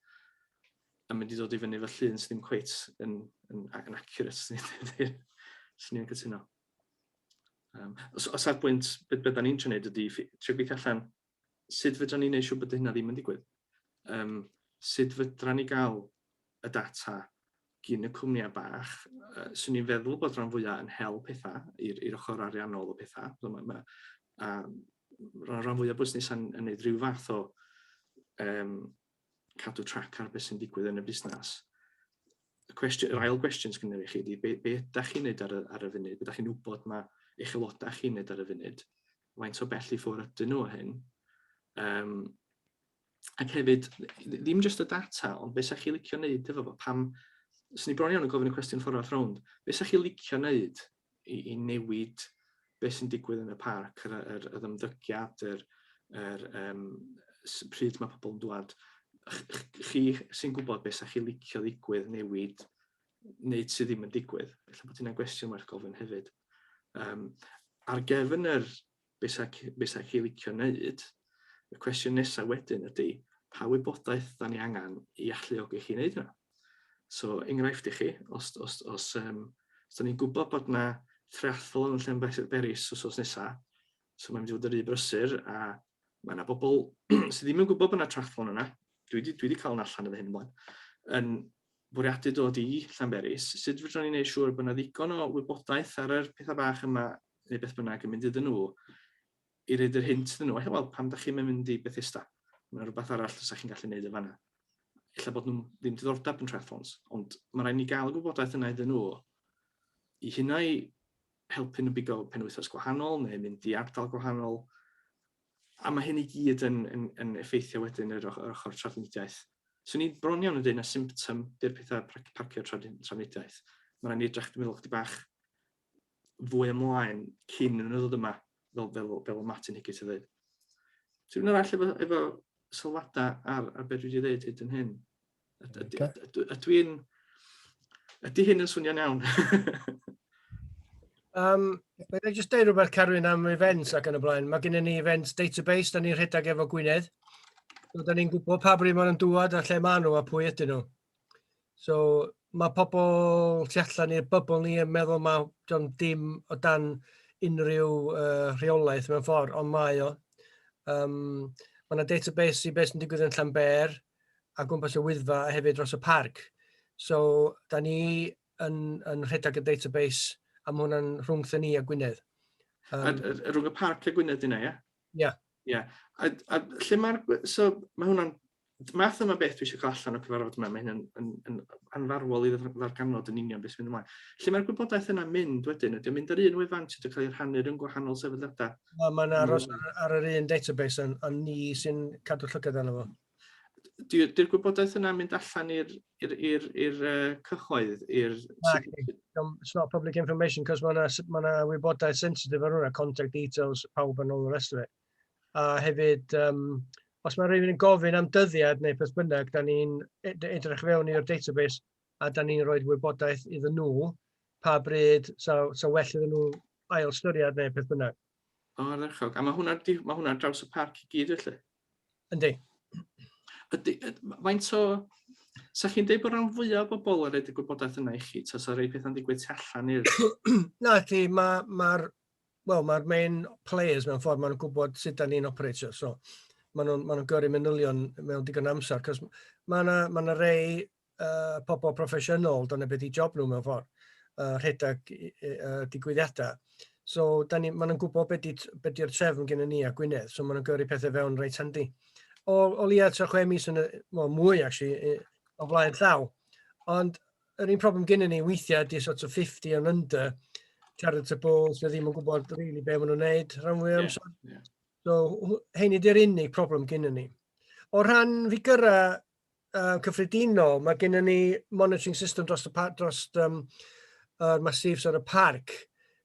Speaker 3: yn mynd i ddod i fyny efo llun sydd ddim cweit yn accurate, sy'n ni'n cytuno. Os ar bwynt, beth da ni'n trio wneud ydy trio gweithio allan sut fydra ni'n neud siŵr bod hynna ddim yn digwydd. Sut fydra ni gael y data gyn y cwmnïau bach, swn i'n feddwl bod rhan fwyaf yn hel pethau i'r ochr ariannol o pethau. Rhan fwyaf busnes yn gwneud rhyw fath o cadw trac ar beth sy'n digwydd yn y busnes. yr ail gwestiwn sgynny chi ydi, be ydych chi'n neud ar y funud? Be ydych chi'n wybod mae eich aelodau chi'n neud ar y funud? Faint o bell I ffwrdd ydyn nhw hyn? Ac hefyd, ddim jyst y data, ond beth ydych chi'n licio neud efo fo? Pam, os ni bron iawn yn gofyn y cwestiwn ffordd o'r rownd, beth ydych chi'n licio neud I newid beth sy'n digwydd yn y parc, yr ymddygiad, pryd mae pobl yn dŵad? Chi sy'n gwybod beth ydych chi'n licio ddigwydd, newid, neu sydd ddim yn digwydd. Felly bod hynna'n gwestiwn werth gofyn hefyd. Ar gefn beth ydych chi'n licio neud, y cwestiwn nesaf wedyn ydy, pa wybodaeth da ni angen I alluogi chi wneud hynna? So, enghraifft I chi, os da ni'n gwybod bod yna triathlon yn Llanberis wsos nesaf, so mae'n mynd I fod yr un brysur, a mae yna bobl sydd ddim yn gwybod bod yna triathlon yna, dwi wedi cael yn allan o hyn ymlaen, yn bwriadu dod I Llanberis, sut fydron ni'n gwneud siŵr bod yna ddigon o wybodaeth ar yr pethau bach yma, neu beth bynnag yn mynd iddyn nhw, I roed yr hint iddyn nhw, wel, pam da chi'n mynd I Bethesda? Mae'n rhywbeth arall os chi'n gallu gwneud efo yna. Ella bod nhw ddim diddordeb yn triathlons, ond mae'n rhaid ni gael y gwybodaeth yna iddyn nhw I hynna I helpu nhw bigo penwythnos gwahanol, neu mynd I ardal gwahanol, a mae hyn I gyd yn effeithio wedyn yr ochr trafnidiaeth. So ni bron iawn yn dweud na symptom di'r pethau parcio trafnidiaeth. Mae'n rhaid ni edrych dwi'n meddwl chdi bach fwy ymlaen cyn yn ddod yma, fel Martin Higgins yn dweud. So dwi'n arall efo sylwadau ar beth dwi wedi dweud hyd yn hyn. Ydy hyn yn swnio'n iawn?
Speaker 5: Mae'n just deud rhywbeth Carwyn am events ac yn y blaen. Mae gen ni events database, da ni'n rhedeg efo Gwynedd. So, da ni'n gwybod pa bryd maen nhw'n dŵad a lle maen nhw a pwy ydyn nhw. So, mae pobl tu allan i'r bybl ni yn meddwl mae dim o dan unrhyw rheolaeth mewn ffordd, ond mae o. Mae yna database I beth sy'n digwydd yn Llanber a gwmpas y Wyddfa a hefyd dros y parc. So, da ni yn rhedeg y database am hwnna'n rhwngth ni a Gwynedd.
Speaker 3: Rhwng y parc a Gwynedd yna, ie?
Speaker 5: Ie.
Speaker 3: Ie. A lle so mae hwnna'n, math yma beth dwi eisiau cael allan o cyfarfod yma, mae hynny'n anfarwol I ddarganfod yn union beth sy'n mynd ymlaen. Lle mae'r gwybodaeth yna'n mynd wedyn, ydy o'n mynd ar un wefan sydd wedi cael ei rhannu yn gwahanol sefydliadau?
Speaker 5: Mae'n aros ar yr un database a ni sy'n cadw llygad arno fo.
Speaker 3: Di'r gwybodaeth yna'n mynd allan i'r cyhoedd?
Speaker 5: It's not public information, cos mae yna wybodaeth sensitif ar hwnna, contact details, pawb and all the rest of it. A hefyd, os mae rhywun yn gofyn am dyddiad neu beth bynnag, da ni'n edrych fewn i'r database a da ni'n rhoi wybodaeth iddyn nhw pa bryd, so well iddyn nhw ail styried neu beth bynnag.
Speaker 3: O, ardderchog. A mae hwnna draws y parc I gyd felly?
Speaker 5: Yndi.
Speaker 3: Faint o... Sa chi'n dweud bod rhan fwyaf o bobl yn rhaid y gwybodaeth yna I chi? Ta sa rhai pethau'n digwydd tu allan i'r...
Speaker 5: Na, mae'r main players mewn ffordd, maen nhw'n gwybod sut da ni'n operatio. So, maen nhw'n gyrru manylion mewn digon amser. Cos mae yna rei pobl proffesiynol, dyna beth I job nhw mewn ffordd, rhedeg digwyddiadau. So, maen nhw'n gwybod beth di'r trefn gen ni a Gwynedd. So, maen nhw'n gyrru pethau fewn reit handi. O leia 6 mis yn mwy, actually, o flaen llaw. Ond yr un problem gen ni weithiau di sort of 50 and under charitables, fe ddim yn gwybod really be maen nhw'n neud rhan fwy amser. So, hyn ydy'r unig problem gen ni. O rhan fi gyrra cyffredinol, mae gen ni monitoring system dros massifs ar y parc,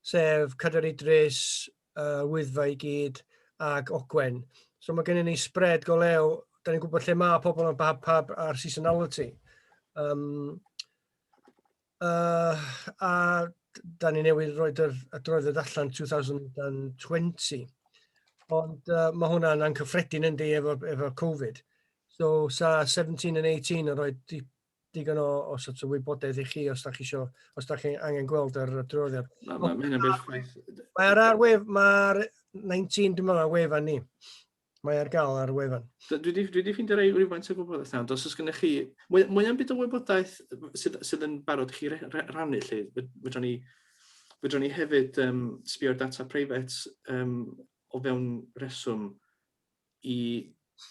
Speaker 5: sef Cadair Idris, Wyddfa I gyd, ag Ogwen. So mae gen ni spread go lew, da ni'n gwybod lle mae pobl yn pab ar seasonality. A da ni newydd roed yr adroddiad allan 2020. Ond mae hwnna'n ancyffredin yndi efo Covid. So sa 17 and 18 yn rhoi digon o sort of wybodaeth I chi os da chi angen gweld yr adroddiad. Mae'r 19 dwi'n meddwl ar wefan ni. Mae ar gael ar wefan.
Speaker 3: Dwi wedi ffeindio rhywfaint o gwybodaeth nawr. Os ydych chi mwy am byd o wybodaeth sydd yn barod chi rannu lle, fedrwn ni hefyd sbio'r data private o fewn reswm I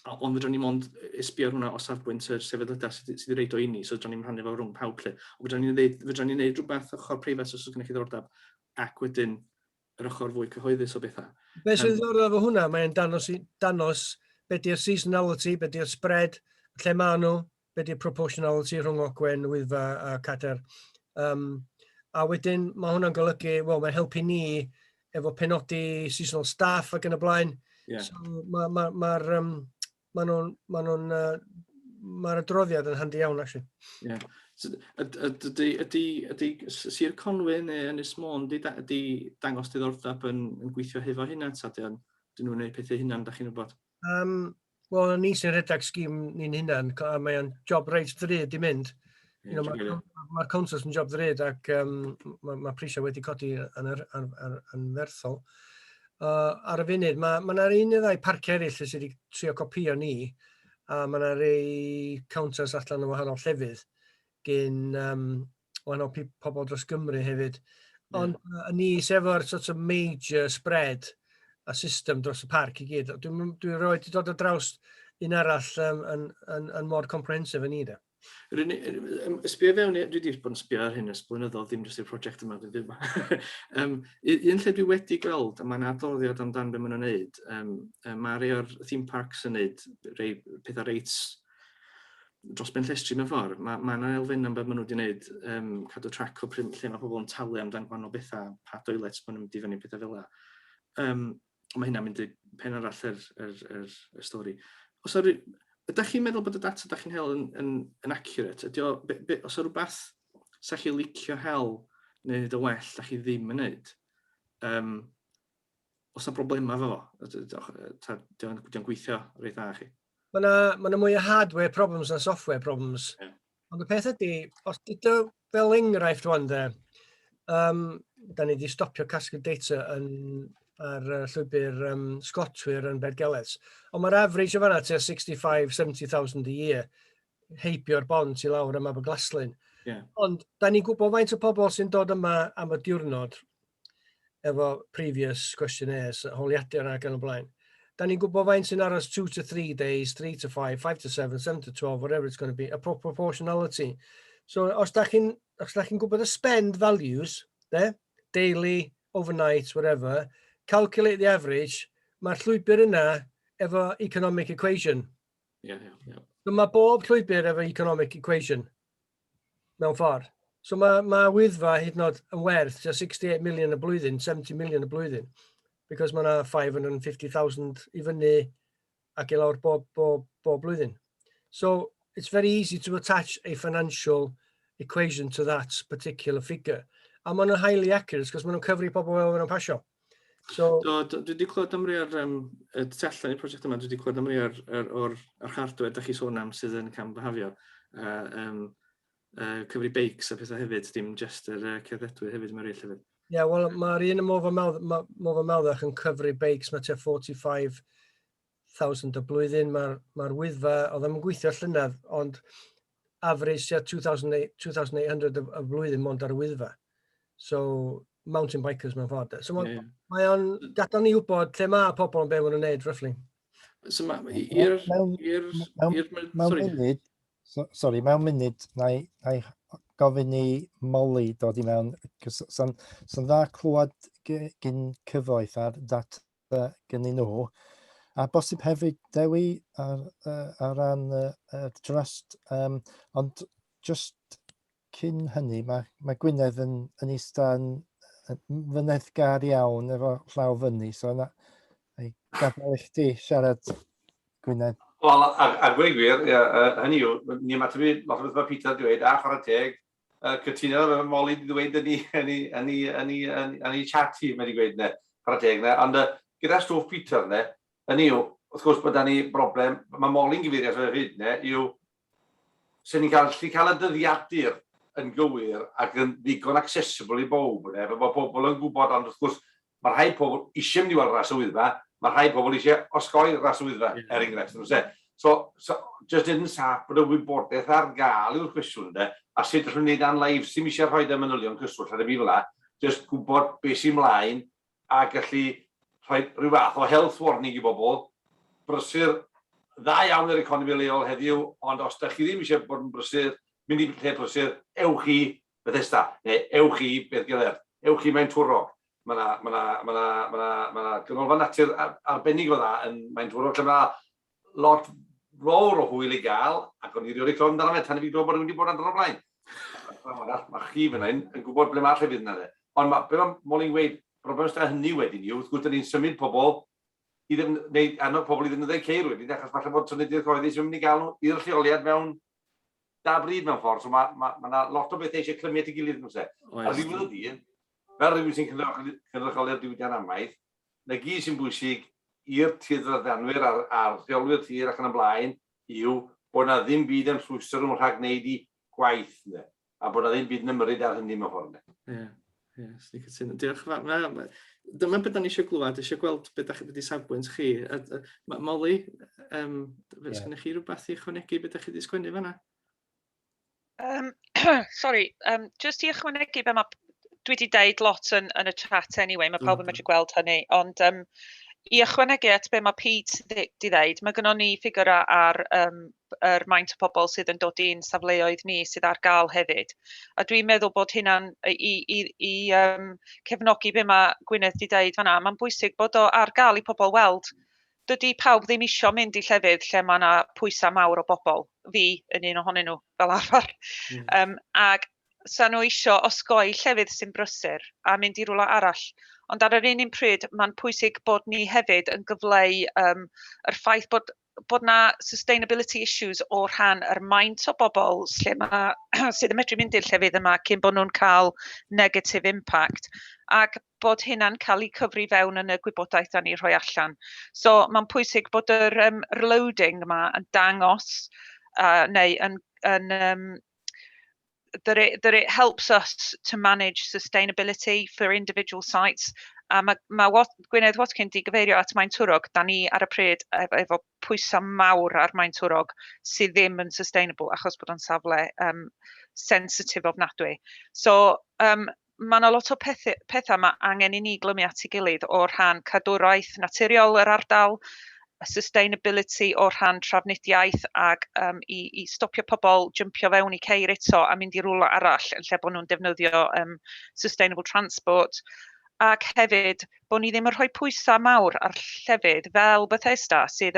Speaker 3: ond fydron ni mond esbio hwnna o safbwynt yr sefydliadau sydd wedi reid o inni, so fydron ni'n rhannu fo rhwng pawb lle. Fydron ni'n neud rhywbeth ochr preifat os oes gennych chi ddordab, ac wedyn yr ochr fwy cyhoeddus o bethau.
Speaker 5: Be sy'n ddiddorol efo hwnna, mae'n danos be di'r seasonality, be di'r spread, lle maen nhw, be di'r proportionality rhwng ogwen, Wyddfa a Cadair. A wedyn mae hwnna'n golygu, wel, mae'n helpu ni efo penodi seasonal staff ac yn y blaen.
Speaker 3: Yeah.
Speaker 5: So mae'r adroddiad yn handi iawn, actually.
Speaker 3: Yeah. So, ydy Sir Conwy neu Ynys Môn ydy dangos diddordeb yn gweithio hefo hynna, ta dyn nhw'n gwneud pethau hynna'n, da chi'n gwybod?
Speaker 5: Wel, ni sy'n rhedeg sgim ni'n hynna'n, mae'n job reit ddryd i mynd. Mae'r councils yn job ddryd ac mae prisiau wedi codi yn ferthol. Ar y funud, mae yna un neu ddau parc eraill sydd wedi trio copio ni, a mae yna rei counters allan o wahanol llefydd gen wahanol pobl dros Gymru hefyd. Ond ni sefo'r sort of major spread a system dros y parc i gyd. Dwi'n rhoi wedi dod o draws un arall yn mor comprehensive yn ni da.
Speaker 3: Sbio fewn, dwi wedi bod yn sbio ar hyn ys blynyddoedd, ddim jyst i'r prosiect yma. Un lle dwi wedi gweld, a mae'n adroddiad amdan beth maen nhw'n neud, mae rhai o'r theme parks yn neud pethau reit dros ben llestri mewn ffordd. Mae yna elfen am beth maen nhw wedi neud, cadw trac o lle mae pobl yn talu amdan gwahanol bethau, pa toilets maen nhw'n mynd i fyny pethau fel yna. Mae hynna'n mynd i pen arall yr stori. Ydych chi'n meddwl bod y data ydych chi'n hel yn accurate? Os yw rhywbeth sa'ch chi licio hel neu nid y well, ydych chi ddim yn neud? Os yna broblema fo? Diolch gweithio reit dda chi?
Speaker 5: Mae yna mwy o hardware problems na software problems. Ond y peth ydy, os dyda fel enghraifft rwan da ni wedi stopio casglu data ar llwybr Sgotwyr yn Bedgelets. Ond mae'r average o fanna tua 65,000-70,000 a year heibio'r bont i lawr am Aberglaslyn. Ond da ni'n gwybod faint o pobl sy'n dod yma am y diwrnod efo previous questionnaires, holiadur ac yn y blaen. Da ni'n gwybod faint sy'n aros 2 to 3 days, 3 to 5, 5 to 7, 7 to 12, whatever it's going to be, a proportionality. So os da chi'n gwybod y spend values, daily, overnight, whatever, calculate the average, mae'r llwybr yna efo economic equation. So mae bob llwybr efo economic equation mewn ffordd. So mae Wyddfa hyd yn oed yn werth 68 million y blwyddyn, 70 million y blwyddyn, because mae yna 550,000 i fyny ac i lawr bob blwyddyn. So it's very easy to attach a financial equation to that particular figure. A mae nhw'n highly accurate, because mae nhw'n cyfri pobl fel yn pasio.
Speaker 3: Dwi wedi clywed am rhai o'r allan i'r prosiect yma, dwi wedi clywed am rhai o'r hardware da chi sôn am sydd yn cam byhafio. Cyfri beics a pethau hefyd, dim just yr cerddedwyr hefyd mewn rhai hefyd.
Speaker 5: Ie, wel, mae'r un y mofa mawddach yn cyfri beics, mae 45,000 y blwyddyn. Mae'r Wyddfa, oedd yn gweithio llynedd, ond average 2,800 y blwyddyn mond ar y Wyddfa. So, mountain bikers mewn ffordd. So mae o'n gadael ni wybod lle mae pobl yn byw yn wneud, roughly.
Speaker 3: So
Speaker 2: mewn munud, na'i gofyn i Molly dod i mewn, sy'n dda clywed gyn cyfoeth ar data gynnu nhw, a bosib hefyd dewi ar ran trust, ond just cyn hynny, mae Gwynedd yn eistedd fyneddgar iawn efo llaw fyny, so yna gadael i chdi siarad, Gwynedd.
Speaker 6: Wel, a gweud gwir, hynny yw, ni ymateb i lot o beth mae Peter dweud, a chwarae teg, cytuno fe Molly wedi dweud yn ei chat hi, mae wedi dweud, chwarae teg, ond gyda stwff Peter, hynny yw, wrth gwrs bod ni broblem, mae Molly'n gyfeirio fe fyd, yw, sy'n ni'n cael y dyddiadur yn gywir ac yn ddigon accessible i bawb. Mae pobl yn gwybod, ond wrth gwrs, mae rhai pobl eisiau mynd i weld ras o Wyddfa, mae rhai pobl eisiau osgoi ras o Wyddfa, enghraifft. So, just yn saff bod y wybodaeth ar gael yw'r cwestiwn, a sut ydych chi'n gwneud an live sy'n eisiau rhoi y manylion cyswllt ar y fi fel la, just gwybod beth sy'n mlaen a gallu rhoi rhyw fath o health warning i bobl, brysur dda iawn yr economi leol heddiw, ond os da chi ddim eisiau bod yn brysur, mynd i lle brysur, ewch i Bethesda, neu ewch i Beth Gilead, ewch i Maen Twrog. Mae yna ganolfan natur arbennig o dda yn Maen Twrog, lle mae lot fawr o hwyl i gael, ac o'n i rioed i clywed amdano fe, tan i fi gwybod bod wedi bod amdano blaen. Mae chi fyna yn gwybod ble mae'r llefydd yna. Ond be mae Molly'n gweud, problem ysda hynny wedyn ni, wrth gwrs, da ni'n symud pobl, neu annog pobl i ddefnyddio ceir wedyn, achos falle bod trafnidiaeth cyhoeddus yn mynd i gael nhw i'r lleoliad mewn da bryd mewn ffordd, so mae yna lot o bethau eisiau clymiad i gilydd nhw se. Ar ddiwedd y dydd, fel rhywun sy'n cynrychioli'r diwydiant amaeth, na gyd sy'n bwysig i'r tirddranwyr a'r rheolwyr tir ac yn y blaen yw bod na ddim byd yn ffrwystr nhw'n rhag wneud i gwaith, a bod na ddim byd yn ymryd ar hynny mewn ffordd.
Speaker 3: Diolch yn fawr. Dyma beth da ni eisiau glwad, eisiau gweld beth ydy safbwynt chi. Molly, fes gennych chi rhywbeth i ychwanegu beth ydych chi wedi sgwennu fan'na?
Speaker 7: Sorry, just i ychwanegu be dwi wedi deud lot yn y chat anyway, mae pawb yn medru gweld hynny, ond i ychwanegu at be mae Pete wedi ddeud, mae gennym ni ffigur ar maint o bobl sydd yn dod i'n safleoedd ni sydd ar gael hefyd. A dwi'n meddwl bod hynna'n i cefnogi be mae Gwyneth wedi deud fan'na, mae'n bwysig bod o ar gael i pobl weld. Dydy pawb ddim eisiau mynd i llefydd lle mae yna pwysau mawr o bobl, fi yn un ohonyn nhw fel arfer. Ac sa'n nhw eisiau osgoi llefydd sy'n brysur a mynd i rwla arall. Ond ar yr un pryd, mae'n pwysig bod ni hefyd yn gyfleu yr ffaith bod na sustainability issues o rhan yr maint o bobl sydd yn medru mynd i'r llefydd yma cyn bod nhw'n cael negative impact. Ac bod hynna'n cael ei cyfri fewn yn y gwybodaeth da ni rhoi allan. So mae'n pwysig bod yr reloading yma yn dangos neu that it helps us to manage sustainability for individual sites. A mae Gwynedd Watkin di gyfeirio at Maen Twrog, da ni ar y pryd efo pwysau mawr ar Maen Twrog sydd ddim yn sustainable achos bod o'n safle sensitif ofnadwy. So mae yna lot o pethau mae angen i ni glymu at ei gilydd o rhan cadwraeth naturiol yr ardal, sustainability o rhan trafnidiaeth ac i stopio pobl jympio fewn i ceir eto a mynd i rwla arall yn lle bod nhw'n defnyddio sustainable transport. Ac hefyd, bod ni ddim yn rhoi pwysau mawr ar llefydd fel Bethesda sydd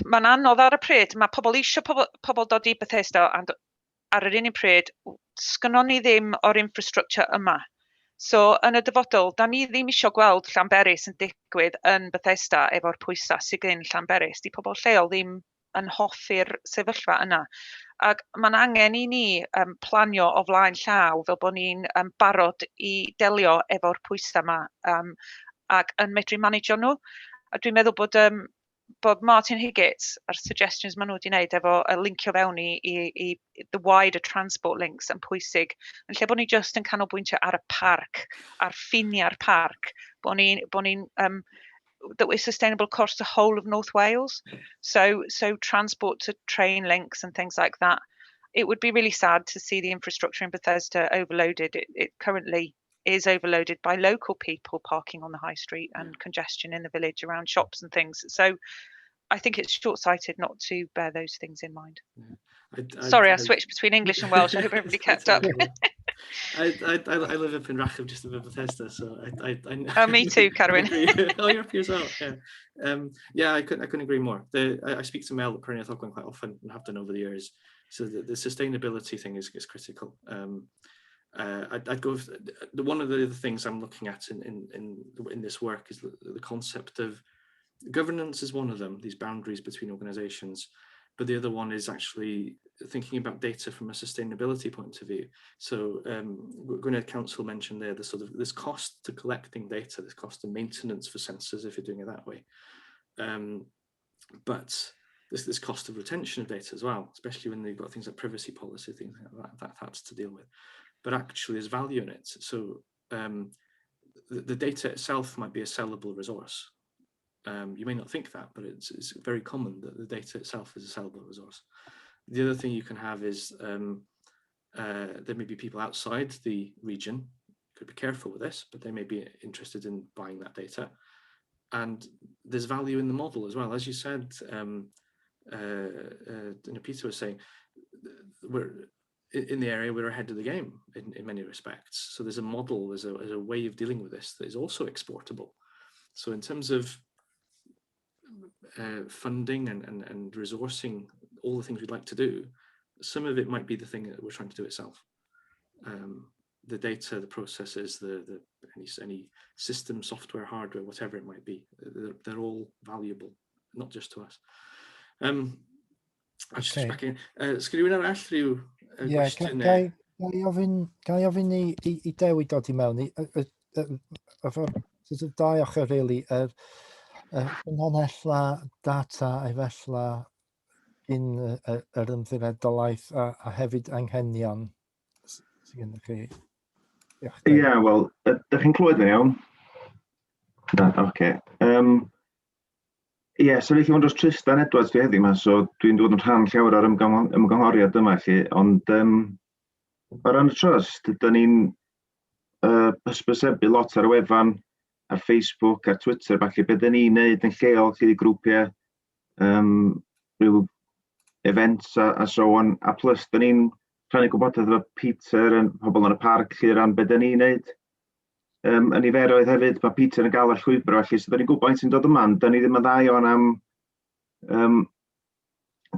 Speaker 7: mae'n anodd ar y pryd. Mae pobl eisiau pobl dod i Bethesda ond ar yr un pryd, sgynnon ni ddim o'r infrastructure yma. So yn y dyfodol, da ni ddim eisiau gweld Llanberis yn digwydd yn Bethesda efo'r pwysau sydd gen Llanberis. Di pobl lleol ddim yn hoffi'r sefyllfa yna. Ac mae'n angen i ni planio o flaen llaw fel bod ni'n barod i delio efo'r pwysau yma ac yn medru managio nhw. A dwi'n meddwl bod Martin Higgins a'r suggestions maen nhw wedi wneud efo linkio fewn i the wider transport links yn pwysig. Yn lle bod ni just yn canolbwyntio ar y parc, ar ffiniau'r parc, bod ni'n that we're sustainable across the whole of North Wales. So transport to train links and things like that. It would be really sad to see the infrastructure in Bethesda overloaded. It currently is overloaded by local people parking on the high street and congestion in the village around shops and things. So I think it's short-sighted not to bear those things in mind. Sorry, I switched between English and Welsh. I hope everybody kept up.
Speaker 3: I live up in Rachel, just above Bethesda, so
Speaker 7: Oh, me too, Carwyn.
Speaker 3: Oh, you're up here as well. Yeah, I couldn't agree more. I speak to Mel at Partneriaeth quite often and have done over the years. So the sustainability thing is critical. I'd go. One of the other things I'm looking at in this work is the concept of governance is one of them. These boundaries between organisations. But the other one is actually thinking about data from a sustainability point of view. So Gwynedd Council mentioned there this cost to collecting data, this cost of maintenance for sensors if you're doing it that way. But this cost of retention of data as well, especially when you've got things like privacy policy, things like that's to deal with. But actually there's value in it. So the data itself might be a sellable resource. You may not think that, but it's very common that the data itself is a sellable resource. The other thing you can have is there may be people outside the region, could be careful with this, but they may be interested in buying that data. And there's value in the model as well. As you said, Peter was saying, we're in the area, we're ahead of the game in many respects. So there's a model, there's a way of dealing with this that is also exportable. So in terms of funding and resourcing all the things we'd like to do, some of it might be the thing that we're trying to do itself. The data, the processes, any system, software, hardware, whatever it might be, they're all valuable, not just to us.
Speaker 2: Okay.
Speaker 3: Sgyn rhywun arall rhyw gwestiwn?
Speaker 2: Ga i ofyn i Dewi dod I mewn. Efo dau ochr, really. Ffynhonnella data efella gyn yr ymddiriedolaeth a hefyd anghenion sydd gennych chi.
Speaker 8: Ie, wel, ydych chi'n clywed yn iawn? Na, oce. Ie, so felly mae'n dros Tristan Edwards fi heddiw yma, so dwi'n dod yn rhan llawer o'r ymgynghoriad yma, ond o ran y trust, dyn ni'n hysbysebu lot ar y wefan, ar Facebook, ar Twitter, falle beth dyn ni'n neud yn lleol, chi di grwpiau, rhyw events a so on, a plus dyn ni'n rhannu gwybodaeth efo Peter, pobl yn y parc, lle ran beth dyn ni'n neud. Yn niferoedd hefyd, mae Peter yn gael y llwybr, felly, so dyn ni'n gwybod sy'n dod yma, dyn ni ddim yn ddau o'n am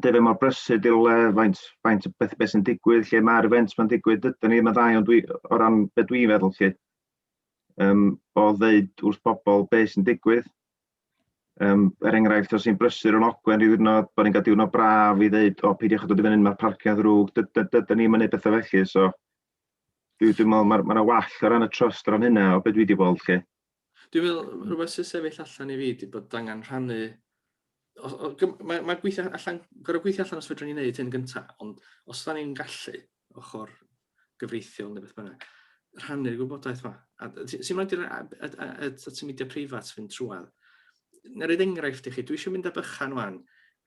Speaker 8: defnydd mor brysur faint o beth sy'n digwydd, lle mae'r events mae'n digwydd, dyn ni ddim yn ddau o ran beth dwi'n feddwl, lle. O ddeud wrth bobl beth sy'n digwydd. Enghraifft, os sy'n brysur yn ogwen i ddwrnod, bod ni'n cael diwrnod braf i ddeud, peidiwch o dod i fyny, mae'r parciau'n ddrwg, dyn ni'n mynd bethau felly, so dwi'n meddwl mae'na wall o ran y trust o ran hynna o beth dwi wedi gweld lle.
Speaker 3: Dwi'n meddwl rhywbeth sy'n sefyll allan I fi ydy bod angen rhannu. Mae gweithio allan os fedrwn ni'n neud hyn gyntaf, ond os da ni'n gallu ochr gyfreithiol neu beth bynnag, rhannu'r gwybodaeth yma. Sy'n rhaid i'r media preifat fynd trwad. Na roed enghraifft I chi, dwi eisiau mynd â bychan wan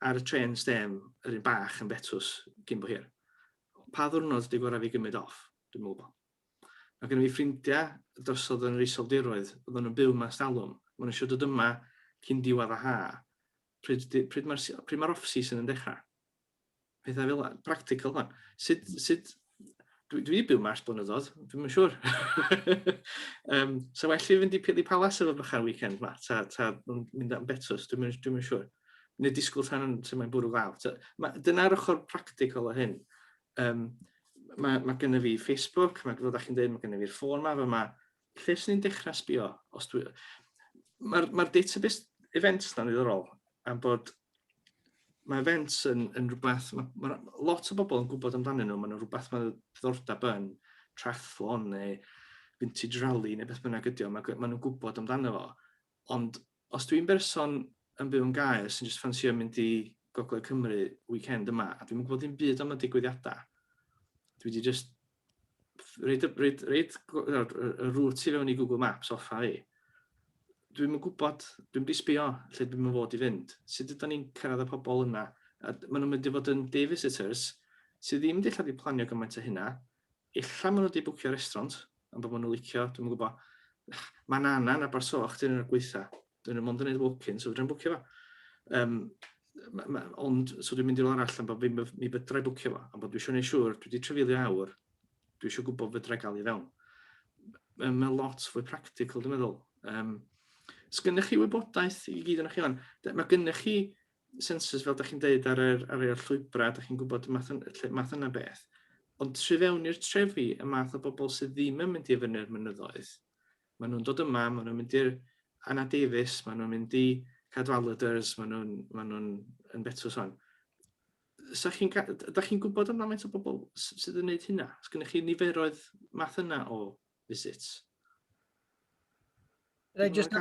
Speaker 3: ar y tren stem yr un bach yn Betws cyn bo hir. Pa ddwrnod di gorau fi gymryd off? Dwi'n meddwl. Mae gen I fi ffrindiau drosodd yn yr Iseldiroedd, oedden nhw'n byw yma stalwm. Mae nhw eisiau dod yma cyn diwedd y ha. Pryd mae'r off-season yn dechrau. Pethau fel practical fan. Dwi wedi byw mas blynyddoedd, dwi'n yn siŵr. So well I fynd I Palas efo bycha'r weekend ma, ta mynd am Betws, dwi'n yn siŵr. Neu disgwyl tan sy'n mae'n bwrw glaw. Dyna'r ochr practical o hyn. Mae gennym fi Facebook, mae chi'n dweud, mae gennym fi'r ffôn ma, mae lle sy'n ni'n dechrau sbio. Mae'r database events na'n ddiddorol, am bod mae events yn rhywbeth, mae lot o bobl yn gwybod amdanyn nhw, mae'n rhywbeth mae'n ddiddordeb yn triathlon neu vintage rally neu beth bynnag ydi o, mae nhw'n gwybod amdano fo. Ond os dwi'n berson yn byw yn Gaer sy'n just ffansio mynd I Gogledd Cymru weekend yma, a dwi'n gwybod dim byd am y digwyddiadau, dwi wedi just reid y route I fewn I Google Maps offa fi. Dwi'n gwybod, dwi'n wedi sbio lle dwi'n fod I fynd. Sut ydyn ni'n cyrraedd y pobl yna? Maen nhw'n mynd I fod yn day visitors sydd ddim wedi lladd I planio gymaint o hynna. Illa maen nhw wedi bwcio restaurant, am bod maen nhw'n licio, dwi'n gwybod. Mae'n anan a barsoch, dyn nhw'n gweitha. Dyn nhw'n mond yn neud walk-in, so fydr'n bwcio fo. Ond, so dwi'n mynd I lor allan bod mi fydra I bwcio fo, am bod dwi eisiau gwneud siŵr, dwi wedi trefilio awr, dwi eisiau gwybod fydra gael I fewn. Mae'n lot fwy practical, dwi'n meddwl. Sgynnech chi wybodaeth I gyd yna chi fan? Mae gynnech chi sensors fel da chi'n deud ar yr llwybra, da chi'n gwybod math yna beth. Ond tre fewn i'r trefi y math o bobl sydd ddim yn mynd I fyny'r mynyddoedd. Maen nhw'n dod yma, maen nhw'n mynd i'r Anna Davies, maen nhw'n mynd I Cadwaladers, maen nhw'n Betws fan. Da chi'n gwybod amdano faint o bobl sydd yn gwneud hynna? Sgynnech chi niferoedd math yna o visits?
Speaker 5: Just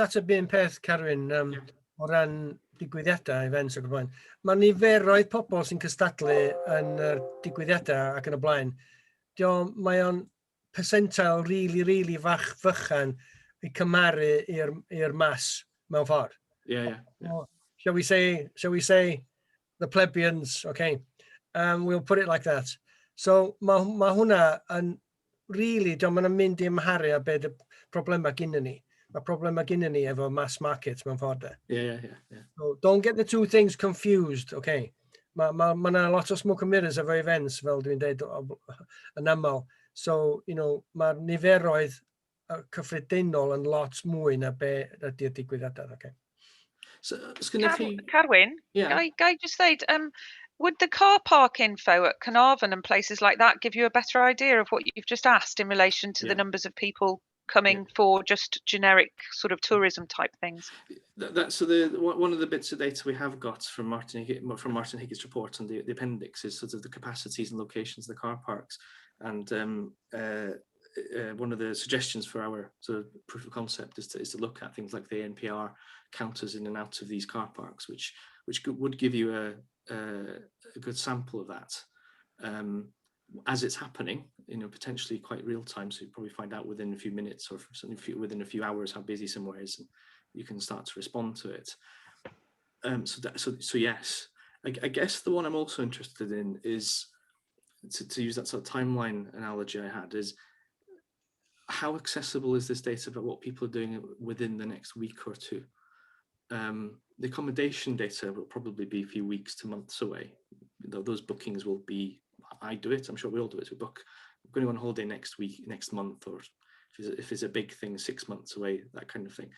Speaker 5: ateb un peth, Carwyn, o ran digwyddiadau, events ac yn y blaen. Mae niferoedd pobl sy'n cystadlu yn digwyddiadau ac yn y blaen. Mae o'n percentile really fychan I cymaru i'r mas mewn ffordd.
Speaker 3: Yeah.
Speaker 5: Shall we say the plebeians, okay? We'll put it like that. So mae hwnna yn really, mae'n mynd I ymharu a beth y problemau gyda ni. Mae problem mae gynnu ni efo mass market mewn ffordd.
Speaker 3: Yeah.
Speaker 5: So don't get the two things confused, okay? Mae yna lot o smoke and mirrors efo events, fel dwi'n dweud yn aml. So, mae'r niferoedd cyffredinol yn lot mwy na be ydy'r digwyddiadau, okay?
Speaker 3: So,
Speaker 7: Carwyn,
Speaker 3: yeah.
Speaker 7: Guy just said, would the car park info at Carnarvon and places like that give you a better idea of what you've just asked in relation to the numbers of people coming for just generic sort of tourism type things?
Speaker 3: So one of the bits of data we have got from Martin Higgins' report on the appendix is sort of the capacities and locations of the car parks, and one of the suggestions for our sort of proof of concept is to look at things like the NPR counters in and out of these car parks, which would give you a good sample of that as it's happening, potentially quite real time. So you probably find out within a few minutes or certainly within a few hours how busy somewhere is, and you can start to respond to it. So yes, I guess the one I'm also interested in is to use that sort of timeline analogy I had, is how accessible is this data about what people are doing within the next week or two? The accommodation data will probably be a few weeks to months away. Those bookings will be, I do it, I'm sure we all do it. We book, we're going on holiday next week, next month, or if it's a big thing, 6 months away, that kind of thing.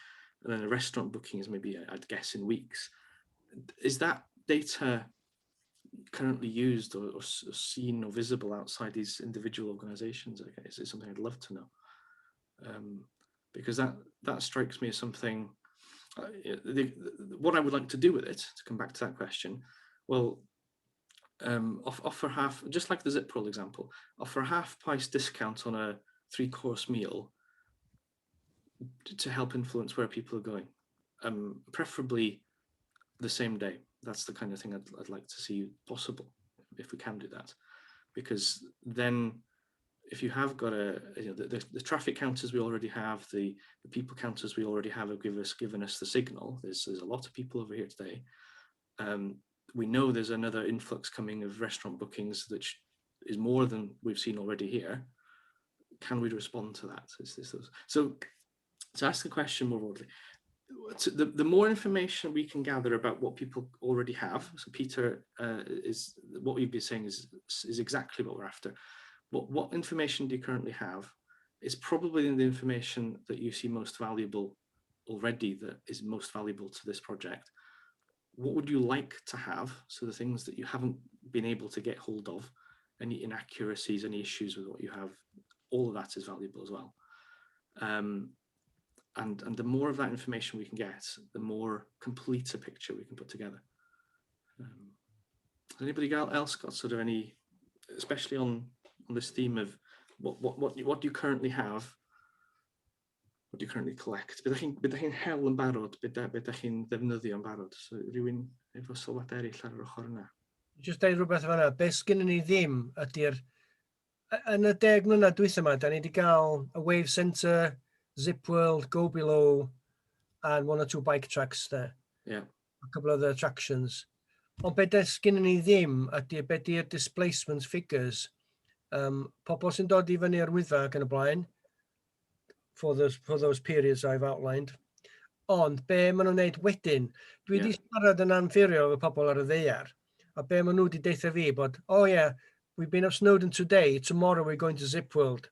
Speaker 3: And then a restaurant booking is maybe, I'd guess, in weeks. Is that data currently used or seen or visible outside these individual organizations? Okay, is it something I'd love to know? Because that strikes me as something, what I would like to do with it, to come back to that question, well, offer half, just like the ZipRoll example, offer a half price discount on a 3-course meal to help influence where people are going, preferably the same day. That's the kind of thing I'd like to see possible, if we can do that, because then if you have got the traffic counters we already have, the people counters we already have given us the signal. There's a lot of people over here today. We know there's another influx coming of restaurant bookings, which is more than we've seen already here. Can we respond to that? So to ask the question more broadly, the more information we can gather about what people already have. So Peter, is what we've been saying is exactly what we're after. What information do you currently have? It's probably the information that you see most valuable already, that is most valuable to this project. What would you like to have? So the things that you haven't been able to get hold of, any inaccuracies, any issues with what you have, all of that is valuable as well. And the more of that information we can get, the more complete a picture we can put together. Has anybody else got sort of any, especially on this theme of what do you currently have, what do you currently collect? Bydda chi'n hel yn barod, bydda chi'n ddefnyddio yn barod. So rhywun efo sylwadau eraill ar yr ochr yna.
Speaker 5: Just deud rhywbeth fan'na, be sgynnon ni ddim ydy'r, yn y 10 mlynedd dwytha yma, da ni wedi cael a Wave Centre, Zip World, Go Below, and 1 or 2 bike tracks there.
Speaker 3: Yeah.
Speaker 5: A couple of other attractions. Ond be sgynnon ni ddim ydy'r displacement figures. Pobl sy'n dod i fyny ar Wyddfa ac yn y blaen, for those periods I've outlined. Ond be maen nhw'n neud wedyn, dwi wedi siarad yn anffurfiol efo pobl ar y ddaear, a be maen nhw wedi deitha fi bod, oh yeah, we've been up Snowdon today, tomorrow we're going to Zip World,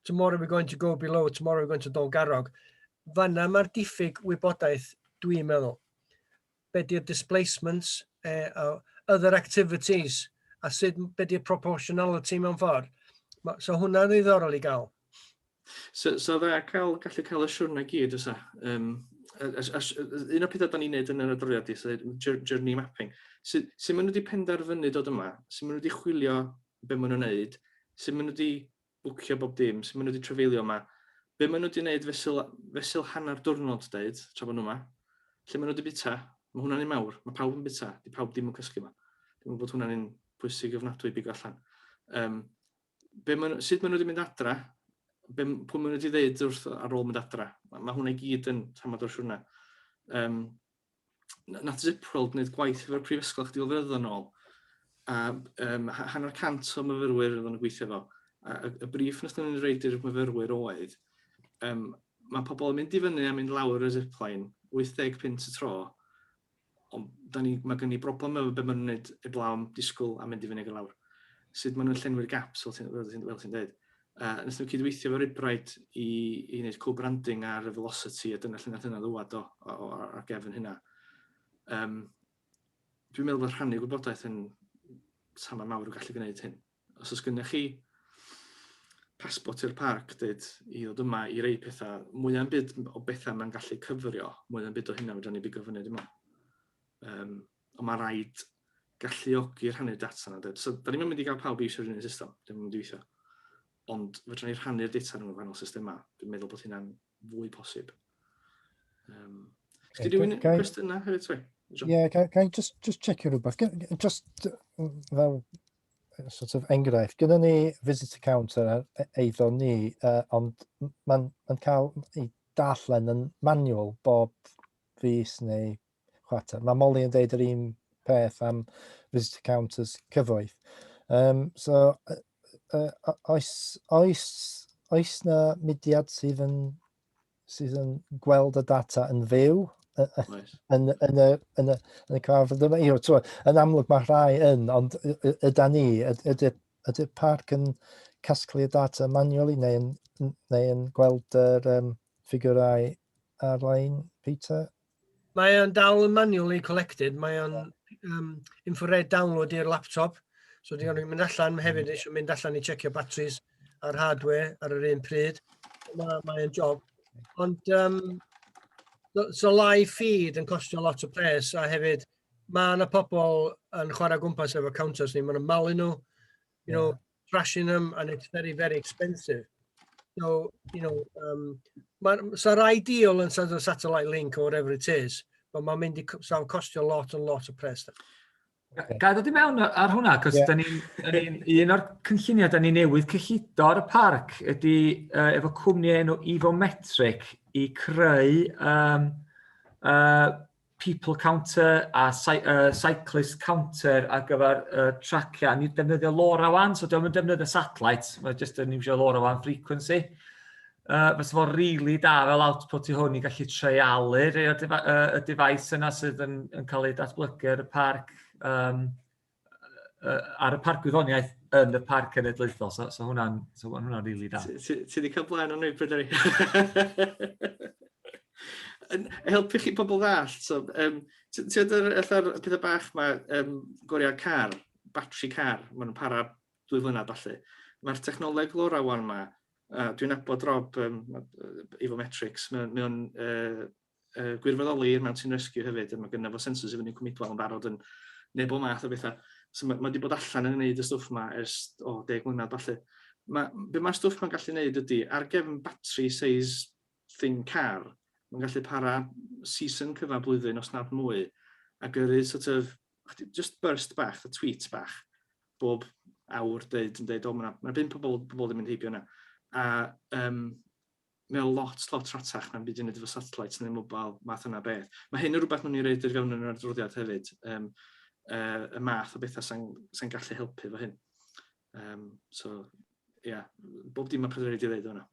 Speaker 5: tomorrow we're going to Go Below, tomorrow we're going to Dolgarrog. Fanna mae'r diffyg wybodaeth dwi'n meddwl. Be di'r displacements, other activities, a be di'r proportionality mewn ffordd. So hwnna'n ddiddorol i gael.
Speaker 3: So gallu cael y siwrna gyd, oes un o'r pethau da ni'n neud yn yr adroddiad journey mapping. Sut maen nhw wedi penderfynu dod yma, sut maen nhw wedi chwilio be maen nhw'n neud, sut maen nhw wedi bwcio bob dim, sut maen nhw wedi trafeilio yma, be maen nhw wedi neud fesul hanner diwrnod deud tra bod nhw yma, lle maen nhw wedi bita, mae hwnna'n un mawr, mae pawb yn bita, di pawb dim yn cysgu yma. Dwi'n meddwl bod hwnna'n un pwysig ofnadwy i bigo allan. Sut maen nhw wedi mynd adra, pwy maen nhw wedi dweud wrth ar ôl mynd adra. Mae hwnna i gyd yn tamad o'r siwrna. Nath ZipRoll wneud gwaith efo'r prifysgol chdi o flynyddoedd yn ôl. Hanner cant o myfyrwyr oedd yn gweithio fo. Y brief nath nhw'n reid i'r myfyrwyr oedd, mae pobl yn mynd i fyny a mynd lawr y zipline, 80 pint y tro, ond mae gen i broblem efo beth maen nhw'n gwneud eblaw am disgwyl a mynd i fyny ag lawr. Sut maen nhw'n llenwi'r gaps, fel ti'n dweud. Nes nhw cydweithio efo Rybraid i wneud co-branding ar y velocity, a dyna lle nath hynna ddwad ar gefn hynna. Dwi'n meddwl bod rhannu gwybodaeth yn sama mawr o gallu gwneud hyn. Os oes gennych chi pasbort i'r parc, dweud, i ddod yma i rei pethau, mwy am byd o bethau mae'n gallu cyfrio, mwy am byd o hynna fydda ni bigo fyny dim ond. Ond mae rhaid galluogi rhannu'r data yna. So, da ni'n mynd i gael pawb i isio'r un system, dim yn dweithio. Ond fydda ni rhannu'r data nhw'n gwahanol systema. Dwi'n meddwl bod hynna'n fwy posib. Ysdi rhywun cwestiynau hefyd, sorry?
Speaker 2: Ie, ga i just checio rhywbeth. Just fel sort of enghraifft, gyda ni visitor counter eiddo ni, ond mae'n cael ei darllen yn manual bob fus neu chwarter. Mae Molly yn deud yr un peth am visitor counters cyfoeth. So, oes na mudiad sydd yn gweld y data yn fyw yn y cyfarfod yma? Yn amlwg mae rhai yn, ond yda ni, ydy'r parc yn casglu y data manually neu yn gweld yr ffigurau ar-lein, Peter?
Speaker 5: Mae o'n dal yn manually collected, mae o'n infrared download i'r laptop, so dwi'n mynd allan hefyd eisiau mynd allan i checio batteries a'r hardware ar yr un pryd. Mae'n job. Ond so live feed yn costio lot o pres, a hefyd mae yna pobl yn chwarae gwmpas efo counters ni, maen nhw'n malu nhw, trashing them, and it's very, very expensive. So, sa'r ideal yn sort of satellite link or whatever it is, but mae'n mynd i costio lot o pres.
Speaker 9: Ga i ddod i mewn ar hwnna, cos un o'r cynlluniau da ni newydd cyllido ar y parc ydy efo cwmni enw Evometric i creu people counter a cyclist counter ar gyfer tracio. Ni'n defnyddio LoRaWAN, so diolch yn defnyddio satellite, mae jyst yn iwsio LoRaWAN frequency. Fysa fo'n rili da fel output i hwn i gallu treialu'r y device yna sydd yn cael ei datblygu ar y parc ar y parc gwyddoniaeth yn y parc cenedlaethol. So hwnna'n rili da.
Speaker 3: Ti wedi cael blaen o'n nwy Bryderi? Helpu chi pobl ddall. Ti oedd yr pethau bach mae goriau car, batri car, maen nhw'n para 2 flynedd falle. Mae'r technoleg LoRaWAN yma, dwi'n nabod Rob Evometrics, mae'n gwirfoddoli i'r Mountain Rescue hefyd, mae gynnu fo sensors i fyny cwmidwal yn barod yn neu bob math o bethau. So mae wedi bod allan yn gwneud y stwff yma ers 10 mlynedd falle. Be mae'r stwff mae'n gallu gwneud ydy, ar gefn batri size thing car, mae'n gallu para season cyfa blwyddyn os nad mwy, a gyrru sort of, just burst bach, a tweet bach, bob awr dweud, mae 5 pobl ddim yn heibio yna. A mae'n lot ratach na'n byd yn edrych efo satellites neu mobile, math yna beth. Mae hyn yn rhywbeth nhw'n ei reid i'r fewn yn yr adroddiad hefyd, y math o bethau sy'n gallu helpu fo hyn. So, bob dim mae Pryderi wedi dweud hwnna.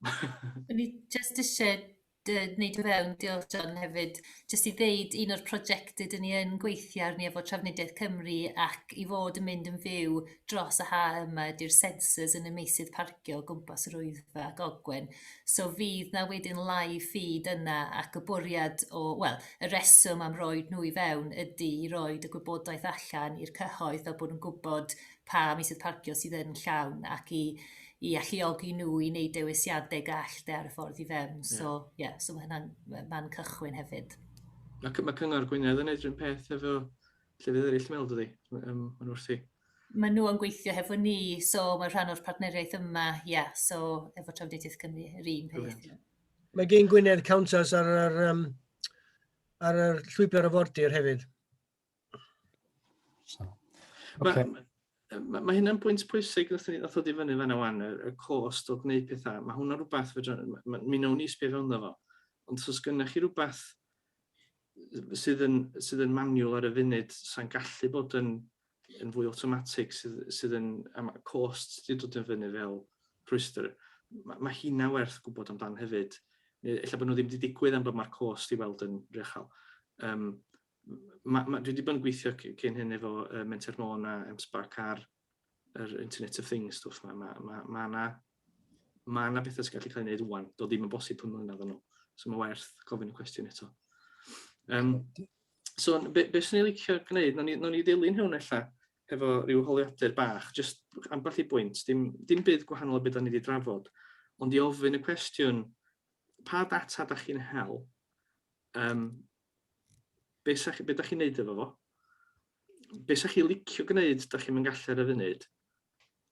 Speaker 10: Ni jyst eisiau wneud o fewn, diolch John hefyd, jyst i ddeud un o'r prosiectau dyn ni yn gweithio arni efo Trafnidiaeth Cymru ac i fod yn mynd yn fyw dros y ha yma ydy'r sensors yn y meysydd parcio o gwmpas yr Wyddfa ac Ogwen. So fydd na wedyn live feed yna ac y bwriad y reswm am roed nhw i fewn ydy i roed y gwybodaeth allan i'r cyhoedd a bod yn gwybod pa meysydd parcio sydd yn llawn ac i alluogi nhw i wneud dewisiadau gall ar y ffordd i fewn. So mae'n cychwyn hefyd.
Speaker 3: Mae Cyngor Gwynedd yn gwneud rhywun peth efo llefydd eraill mewn, dydi? Mae'n wrthi.
Speaker 10: Mae nhw yn gweithio hefo ni, so mae rhan o'r partneriaeth yma, so efo Trafnidiaeth Cymru, yr un peth.
Speaker 5: Mae gen Gwynedd counters ar yr llwybr arfordir hefyd.
Speaker 3: Mae hynna'n pwynt pwysig nath o ddifynnu fan wan, y cost o gwneud pethau. Mae hwnna rhywbeth, mi wnawn ni sbio fewn efo. Ond os gynnech chi rhywbeth sydd yn manual ar y funud, sa'n gallu bod yn fwy automatic, sydd yn cost sydd dod yn fyny fel rhwystyr. Mae hynna werth gwybod amdan hefyd. Ella bod nhw ddim wedi digwydd am bod mae'r cost i weld yn rechal. Dwi wedi bod yn gweithio cyn hyn efo Menter Môn a M-Sparc ar yr Internet of Things stwff yma. Mae yna bethau sy'n gallu cael ei wneud wwan, doedd ddim yn bosib hwn mlynedd yn ôl. So mae werth gofyn y cwestiwn eto. So, beth sy'n ei licio gwneud, non ni ddilyn hwn ella efo rhyw holiadur bach, just ambell i bwynt, dim byd gwahanol o beth da ni wedi drafod, ond i ofyn y cwestiwn, pa data da chi'n hel, beth da chi'n neud efo fo, beth da chi'n licio gwneud da chi'n mynd gallu ar y funud,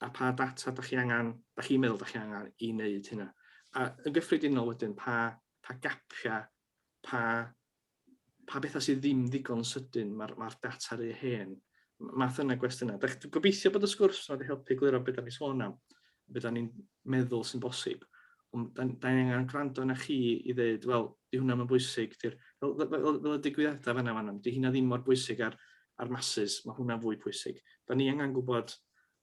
Speaker 3: a pa data da chi'n meddwl da chi'n angen i wneud hynna. A yn gyffredinol wedyn, pa gapiau, pa bethau sydd ddim ddigon sydyn mae'r data rhy hen. Math yna gwestiynau. Dwi'n gobeithio bod y sgwrs wedi helpu gliro beth da ni sôn am, beth da ni'n meddwl sy'n bosib. Ond da ni angen gwrando na chi i ddweud, wel, di hwnna mae'n bwysig. Fel y digwyddiadau fanna, di hynna ddim mor bwysig ar masses, mae hwnna'n fwy pwysig. Da ni angen gwybod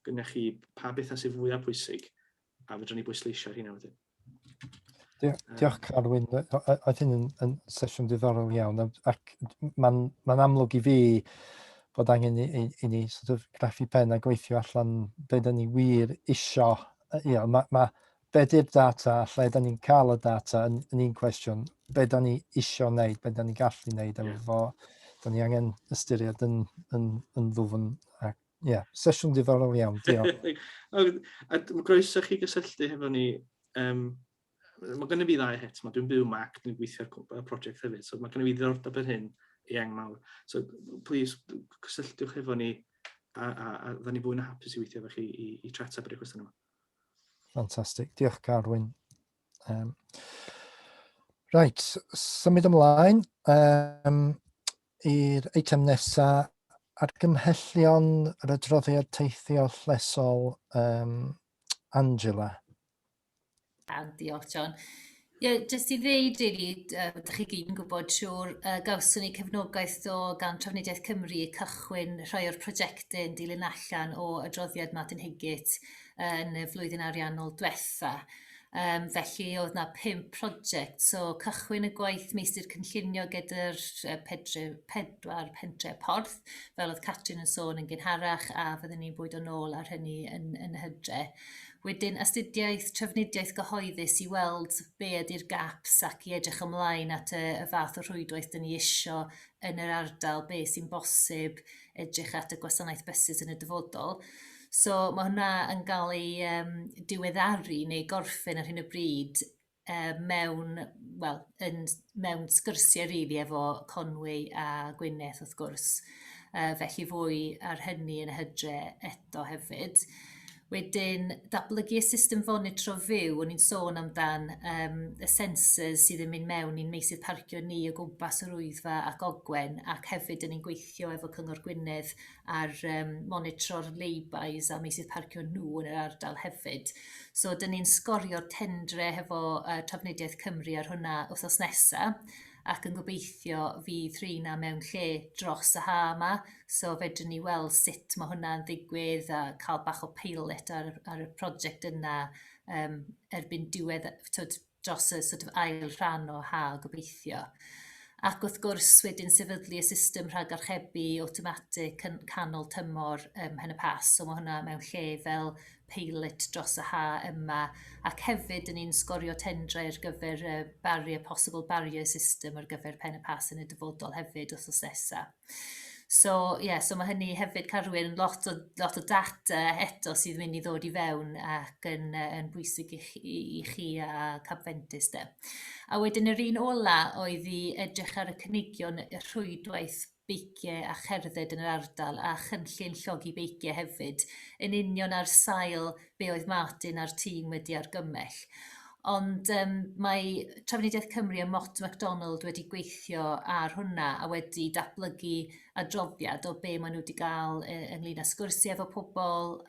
Speaker 3: gyda chi pa bethau sydd fwyaf pwysig, a fydra ni bwysleisio hynna wedyn.
Speaker 2: Diolch Carwyn, oedd hyn yn sesiwn diddorol iawn, ac mae'n amlwg i fi bod angen i ni sort of graffu pen a gweithio allan be da ni wir isio. Be di'r data, lle da ni'n cael y data yn un cwestiwn, be da ni isio wneud, be da ni gallu wneud efo, da ni angen ystyried yn ddwfn. Sesiwn diddorol iawn, diolch.
Speaker 3: Mae groeso chi gysylltu hefo ni. Mae gen i fi ddau het, dwi'n byw Mac, dwi'n gweithio ar prosiect hefyd, so mae gen i fi ddiddordeb yn hyn eang mawr. So, please, cysylltwch efo ni, a dda ni fwy na hapus i weithio efo chi i trata byr y cwestiwn yma.
Speaker 2: Fantastic, diolch Carwyn. Right, symud ymlaen i'r eitem nesaf, argymhellion yr adroddiad teithio llesol Angela.
Speaker 10: Diolch, John. Jyst i ddeud, ydych chi gyd yn gwybod siwr, gawson ni cefnogaeth gan Trafnidiaeth Cymru cychwyn rhai o'r prosiectau yn dilyn allan o adroddiad Martin Higgett yn y flwyddyn ariannol diwetha. Felly oedd yna 5 prosiect, so cychwyn y gwaith meistr cynllunio gyda'r 4 pentre porth, fel oedd Catrin yn sôn yn gynharach, a fyddwn ni'n bwydo nôl ar hynny yn y hydre. Wedyn, astudiaeth trafnidiaeth gyhoeddus i weld be ydy'r gaps ac i edrych ymlaen at y fath o rhwydwaith dyn ni isio yn yr ardal, be sy'n bosib, edrych at y gwasanaeth bysys yn y dyfodol. So mae hwnna yn cael ei diweddaru neu gorffen ar hyn o bryd mewn sgyrsiau rili efo Conwy a Gwynedd wrth gwrs. Felly fwy ar hynny yn y hydre eto hefyd. Wedyn, datblygu y system fonitro fyw, o'n i'n sôn amdan y sensors sydd yn mynd mewn i'n meysydd parcio ni o gwmpas yr Wyddfa ac Ogwen, ac hefyd yn ni'n gweithio efo Cyngor Gwynedd ar monitro'r leibais a meysydd parcio nhw yn yr ardal hefyd. So, dyn ni'n sgorio'r tendre hefo Trafnidiaeth Cymru ar hwnna wythnos nesaf, ac yn gobeithio fydd rhywun mewn lle dros y ha yma, so fedrwn ni weld sut mae hwnna'n ddigwydd a cael bach o pilot ar y prosiect yna erbyn diwedd dros y ail rhan o ha gobeithio. Ac wrth gwrs wedyn sefydlu y system rhagarchebu awtomatig canol tymor Pen y Pas, so mae hwnna mewn lle fel pilot dros y ha yma, ac hefyd yn ni'n sgorio tendrau ar gyfer possible barrier system ar gyfer Pen y Pas yn y dyfodol hefyd wrthnos nesaf. So mae hynny hefyd Carwyn lot o data eto sydd mynd i ddod i fewn ac yn bwysig i chi a Capfentus de. A wedyn yr un ola oedd i edrych ar y cynigion y rhwydwaith beiciau a cherdded yn yr ardal a chynllun llogi beiciau hefyd, yn union ar sail be oedd Martin a'r tîm wedi argymell. Ond mae Trafnidiaeth Cymru a Mott MacDonald wedi gweithio ar hwnna a wedi datblygu adroddiad o be maen nhw wedi cael ynglyn â sgwrsiau efo pobl.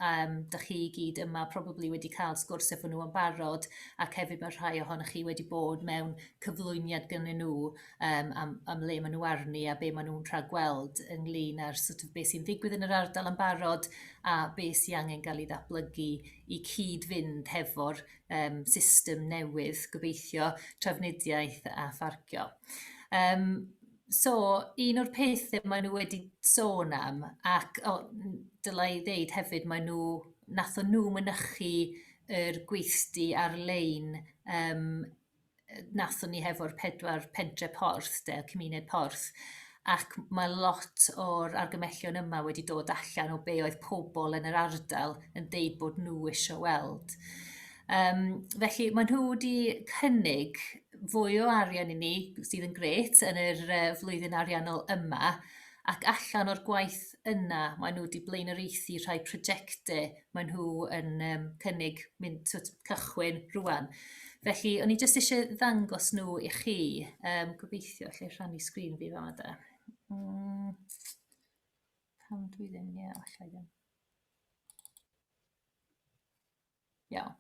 Speaker 10: Da chi gyd yma probably wedi cael sgwrs efo nhw yn barod, ac hefyd mae rhai ohonoch chi wedi bod mewn cyflwyniad gynnyn nhw am le maen nhw arni a be maen nhw'n rhagweld ynglyn â'r be sy'n ddigwydd yn yr ardal yn barod a be sy'n angen cael ei ddatblygu i cyd-fynd hefo'r system newydd gobeithio trafnidiaeth a pharcio. So, un o'r pethau maen nhw wedi sôn am, ac dylai i ddeud hefyd, nathon nhw mynychu yr gweithdi ar-lein nathon ni hefo'r 4 pentre porth, cymuned porth, ac mae lot o'r argymellion yma wedi dod allan o be oedd pobl yn yr ardal yn deud bod nhw eisiau weld. Felly mae nhw wedi cynnig fwy o arian i ni, sydd yn gret, yn yr flwyddyn ariannol yma, ac allan o'r gwaith yna, mae nhw wedi blaenoriaethu rhai prosiectau mae nhw yn cynnig mynd cychwyn rwan. Felly, o'n i jyst eisiau ddangos nhw i chi, gobeithio lle rhannu sgrin fi fama da. Pam dwi ddim, allai ddim. Iawn.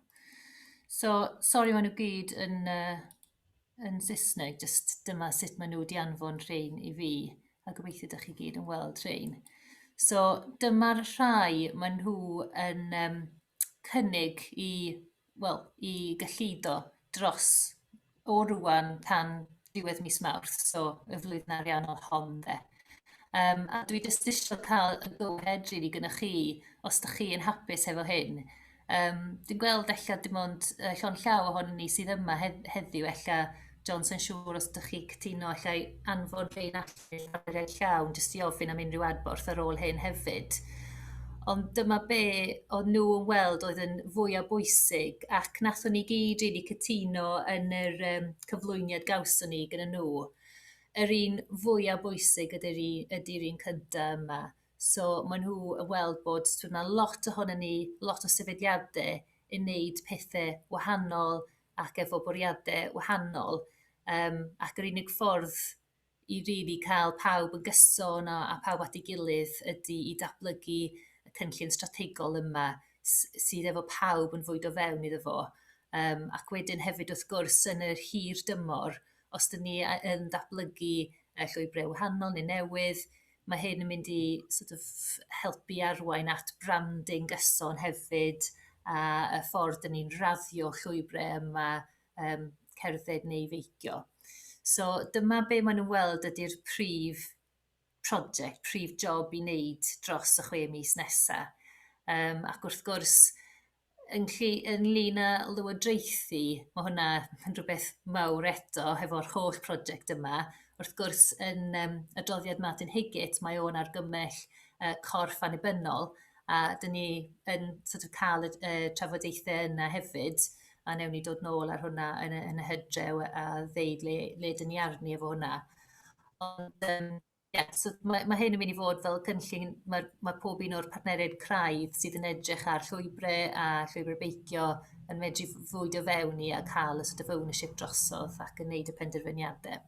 Speaker 10: So, sori maen nhw gyd yn Saesneg, just dyma sut maen nhw wedi anfon rhain i fi, a gobeithio ydych chi gyd yn weld rhain. So, dyma'r rhai maen nhw yn cynnig i gyllido dros o rwan tan diwedd mis Mawrth, so y flwyddyn ariannol hon de. A dwi jyst eisiau cael y go-ahead rili gyda chi, os ydych chi yn hapus efo hyn. Dwi'n gweld eich dim ond llon llaw ohonyn ni sydd yma heddiw, eich Johnson siŵr os ydych chi cytuno eich anfon rhain allan ar eich llawn, jyst i ofyn am unrhyw adborth ar ôl hyn hefyd. Ond dyma be oedd nhw yn weld oedd yn fwyaf bwysig, ac nathon ni gyd rili cytuno yn yr cyflwyniad gawson ni gyda nhw. Yr un fwyaf bwysig ydy'r un cyntaf yma. So maen nhw yn weld bod yna lot ohonon ni, lot o sefydliadau yn wneud pethau wahanol ac efo bwriadau wahanol. Ac yr unig ffordd i rili cael pawb yn gyson a pawb at ei gilydd ydy i datblygu y cynllun strategol yma sydd efo pawb yn fwyd o fewn iddo fo. Ac wedyn hefyd wrth gwrs yn yr hir dymor, os dyn ni yn datblygu llwybrau wahanol neu newydd, mae hyn yn mynd i helpu arwain at branding gyson hefyd a y ffordd dyn ni'n raddio llwybrau yma cerdded neu feicio. So dyma be maen nhw'n weld ydy'r prif job i wneud dros y 6 mis nesaf. Ac wrth gwrs, ynglyn â lywodraethu, mae hwnna yn rhywbeth mawr eto hefo'r holl prosiect yma. Wrth gwrs, yn adroddiad Martin Higgett, mae o'n argymell corff annibynnol, a dyn ni yn cael y trafodaethau yna hefyd, a newn ni dod nôl ar hwnna yn y hydrew a ddeud le dyn ni arni efo hwnna. Ond so mae hyn yn mynd i fod fel cynllun, mae pob un o'r partneriaid craidd sydd yn edrych ar llwybrau a llwybrau beicio yn medru fwyd o fewn i a cael y ownership drosodd ac yn gwneud y penderfyniadau.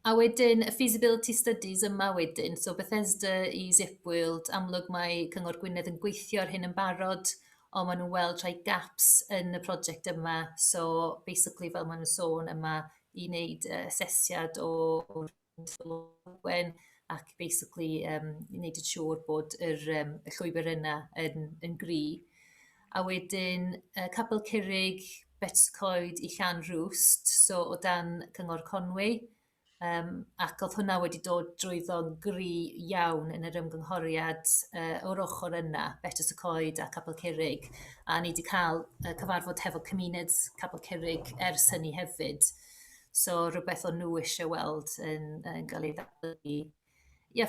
Speaker 10: A wedyn, y feasibility studies yma wedyn, so Bethesda i Zipworld, amlwg mae Cyngor Gwynedd yn gweithio ar hyn yn barod, ond maen nhw'n weld rhai gaps yn y prosiect yma, so basically fel maen nhw'n sôn yma i wneud asesiad o'r ac basically i wneud yn siŵr bod y llwybr yna yn gry. A wedyn Capel Curig, Betws-coed i Llan Rwst, so o dan Cyngor Conwy, ac oedd hwnna wedi dod drwyddo'n gry iawn yn yr ymgynghoriad o'r ochr yna, Betws-coed a Capel Curig, a ni wedi cael cyfarfod hefo cymuned Capel Curig ers hynny hefyd. So rhywbeth o'n nhw eisiau weld yn cael ei ddatblygu.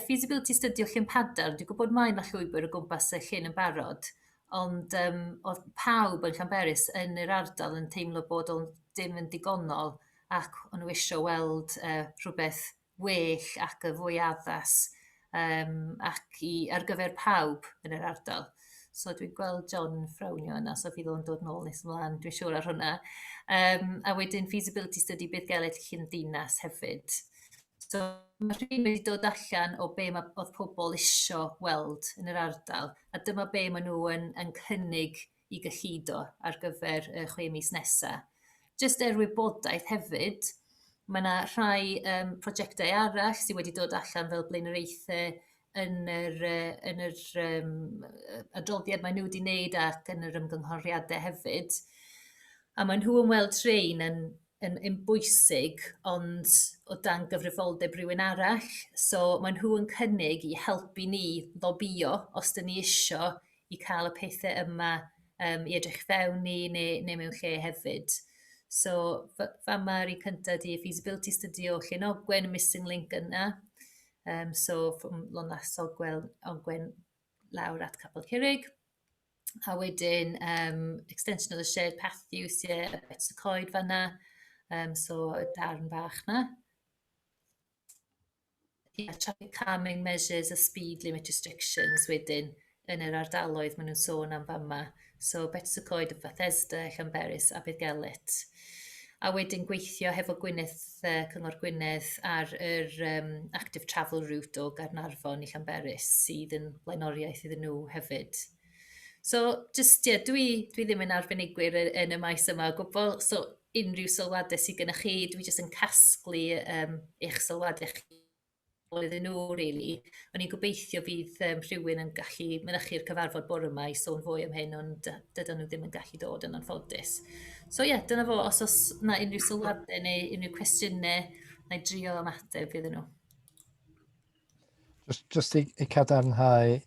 Speaker 10: Feasibility study o Llanpadar, dwi'n gwybod mae'n a llwybr o gwmpas y llyn yn barod, ond oedd pawb yn Llanberis yn yr ardal yn teimlo bod o'n dim yn digonol ac o'n nhw eisiau weld rhywbeth well ac y fwy addas ac ar gyfer pawb yn yr ardal. So dwi'n gweld John ffrawnio yna, so fydd o'n dod nôl nes ymlaen, dwi'n siŵr ar hwnna. A wedyn feasibility study bydd geled Llyndinas hefyd. So mae rhywun wedi dod allan o be oedd pobl isio weld yn yr ardal, a dyma be maen nhw yn cynnig i gyllido ar gyfer y 6 mis nesaf. Jyst wybodaeth hefyd, mae yna rhai prosiectau arall sydd wedi dod allan fel blaenoriaethau yn yr adroddiad maen nhw wedi wneud ac yn yr ymgynghoriadau hefyd. A maen nhw yn weld rhain yn bwysig, ond o dan gyfrifoldeb rhywun arall. So maen nhw yn cynnig i helpu ni lobio os dyn ni isio i cael y pethau yma i edrych fewn ni neu mewn lle hefyd. So mae'r un cyntaf di feasibility study o Llyn Ogwen, missing link yna. So from Lonas Ogwen lawr at Capel Cymraeg. A wedyn extension of the shared path use a bets y coed fanna. So y darn bach na. Traffic calming measures a speed limit restrictions wedyn yn yr ardaloedd maen nhw'n sôn am fama. So bets y coed y Bethesda, Llanberis a Bydgelet. A wedyn gweithio hefo Gwynedd, Cyngor Gwynedd ar yr active travel route o Gaernarfon i Llanberis sydd yn blaenoriaeth iddyn nhw hefyd. So, just, dwi ddim yn arbenigwyr yn y maes yma o gwbl, so unrhyw sylwadau sydd gennych chi, dwi jyst yn casglu eich sylwadau chi iddyn nhw, really. O'n i'n gobeithio fydd rhywun yn gallu mynychu'r cyfarfod bore yma i sôn fwy am hyn, ond dydyn nhw ddim yn gallu dod yn anffodus. So, dyna fo, os oes yna unrhyw sylwadau neu unrhyw cwestiynau, na i drio ymateb iddyn nhw.
Speaker 2: Just i cadarnhau,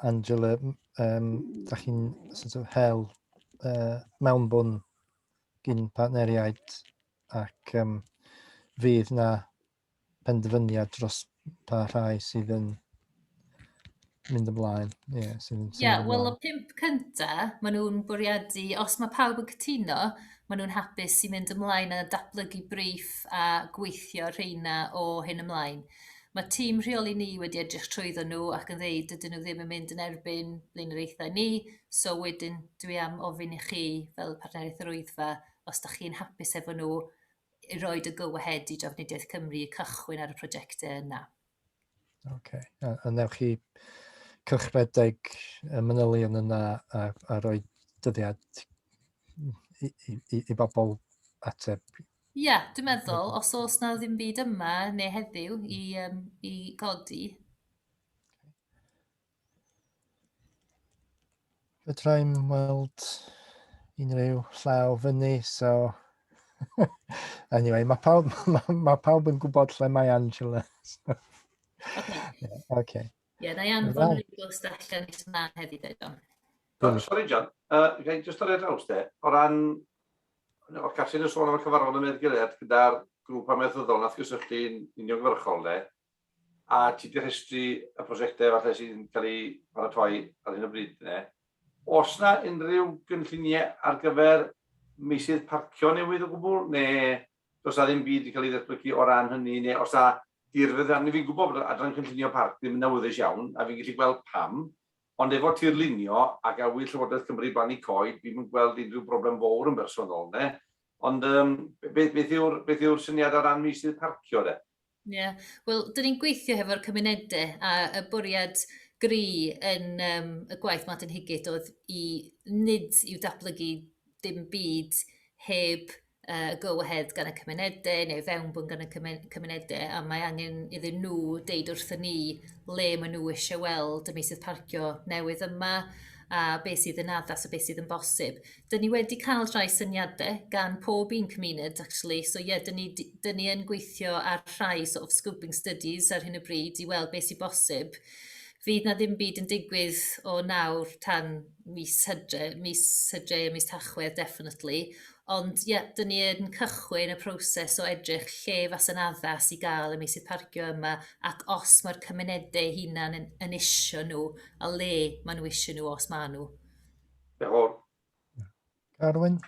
Speaker 2: Angela, da chi'n sort of hel mewnbwn gyn partneriaid ac fydd na penderfyniad dros pa rhai sydd yn mynd ymlaen.
Speaker 10: Wel, o 5 cynta, maen nhw'n bwriadu, os mae pawb yn cytuno, maen nhw'n hapus i mynd ymlaen a datblygu brief a gweithio rheina o hyn ymlaen. Mae tîm rheoli ni wedi edrych trwyddo nhw ac yn dweud dydyn nhw ddim yn mynd yn erbyn blaenoriaethau ni, so wedyn dwi am ofyn i chi fel Partneriaeth yr Wyddfa os da chi'n hapus efo nhw i roed y go-ahead i Drafnidiaeth Cymru cychwyn ar y prosiectau yna.
Speaker 2: OK. A newch chi cychredeg y manylion yna a roi dyddiad i bobl ateb.
Speaker 10: Dwi'n meddwl, os oes na ddim byd yma neu heddiw i godi.
Speaker 2: Fyddrai'n weld unrhyw llaw fyny, so... Anyway, mae pawb yn gwybod lle mae Angela. OK.
Speaker 10: Na i anfon rhywbeth allan i sy'n heddi, John.
Speaker 6: Sorry, John. Just ar ei draws de, o ran... O'r Catrin yn sôn am y cyfarfod yn Meddygiliad gyda'r grŵp amaethyddol nath gysylltu uniongyrchol de, a ti di rhestru y prosiectau falle sydd yn cael ei paratoi ar hyn o bryd. Oes na unrhyw gynlluniau ar gyfer meysydd parcio newydd o gwbl, neu does na ddim byd i cael ei ddatblygu o ran hynny, neu os na dirfydd arni fi'n gwybod bod adran cynllunio parc ddim yn awyddus iawn, a fi'n gallu gweld pam, ond efo tirlunio ac awydd Llywodraeth Cymru blannu coed, fi'n gweld unrhyw broblem fawr yn bersonol, ne? Ond beth yw'r syniad o ran meysydd parcio, de?
Speaker 10: Wel, dyn ni'n gweithio hefo'r cymunedau, a y bwriad gri yn y gwaith Martin Higit oedd i nid i'w datblygu dim byd heb go-ahead gan y cymunedau neu fewnbwn gan y cymunedau, a mae angen iddyn nhw deud wrthyn ni le maen nhw eisiau weld y meysydd parcio newydd yma a beth sydd yn addas a beth sydd yn bosib. Dyn ni wedi cael rhai syniadau gan pob un cymuned, actually, so dyn ni yn gweithio ar rhai sort of scoping studies ar hyn o bryd i weld beth sydd bosib. Fydd na ddim byd yn digwydd o nawr tan mis Hydre a mis Tachwedd, definitely. Ond dyn ni yn cychwyn y proses o edrych lle fas yn addas i gael y meysydd parcio yma ac os mae'r cymunedau hunan yn isio nhw a le maen nhw isio nhw os maen nhw.
Speaker 2: Arwyn?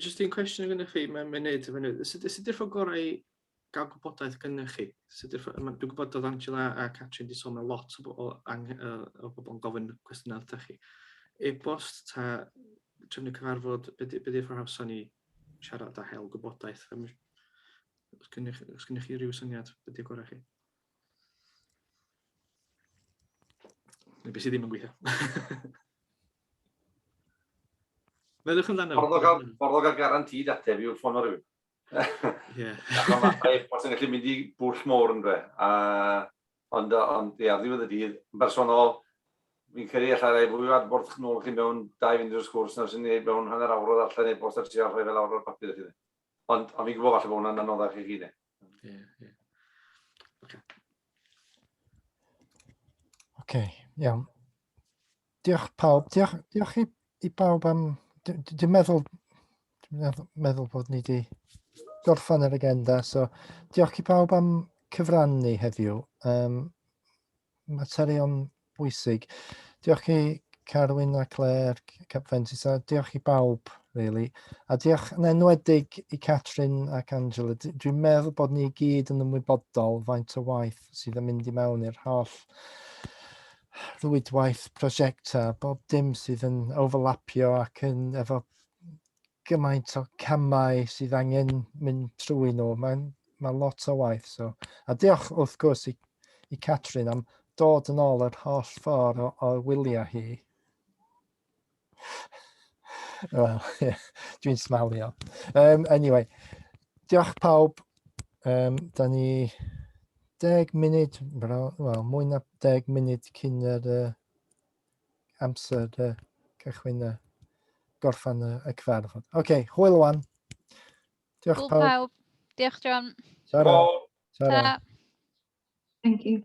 Speaker 3: Just un cwestiwn gyda chi, mae'n mynd efo nhw. Ys y diffo gorau gael gwybodaeth gyda chi? Dwi'n gwybod oedd Angela a Catrin wedi sôn lot o bobl yn gofyn cwestiynau wrthych chi. E-bost ta trefnu cyfarfod, beth yw'r ffordd ni siarad a hel gwybodaeth? Os gennych chi rhyw syniad, beth yw'r gorau chi? Neu beth sydd ddim yn gweithio? Meddwch amdano.
Speaker 6: Ffordd o gael garantid ateb yw'r ffôn o rywun. Mae e-bost yn gallu mynd i bwll môr yn dwe. Ond ddiwedd y dydd, yn bersonol, Fi'n credu allai rai fwy o adborth nôl chi mewn 2 funud o'r sgwrs na sy'n neud mewn hanner awr o ddarllen e-bost ar trio rhoi fel awr o'r papur chi. Ond fi'n gwybod falle bod hwnna'n anoddach i chi.
Speaker 2: Oce, iawn. Diolch pawb. Diolch i pawb am... Dwi'n meddwl bod ni wedi gorffan yr agenda, so diolch i pawb am cyfrannu heddiw. Materion bwysig. Diolch i Carwyn a Claire, Cap Fentis, a diolch i bawb, really. A diolch yn enwedig i Catrin ac Angela. Dwi'n meddwl bod ni gyd yn ymwybodol faint o waith sydd yn mynd i mewn i'r holl rwydwaith prosiecta, bob dim sydd yn overlapio ac yn efo gymaint o camau sydd angen mynd trwy nhw. Mae lot o waith. So. A diolch wrth gwrs i Catrin am dod yn ôl yr holl ffordd o wyliau hi. Wel, dwi'n smalio. Anyway, diolch pawb. Da ni 10 munud, wel, mwy na 10 munud cyn yr amser cychwyn gorffan y cyfarfod. Oce, hwyl wan. Diolch pawb.
Speaker 1: Diolch John.
Speaker 2: Tara.
Speaker 1: Ta.
Speaker 4: Thank you.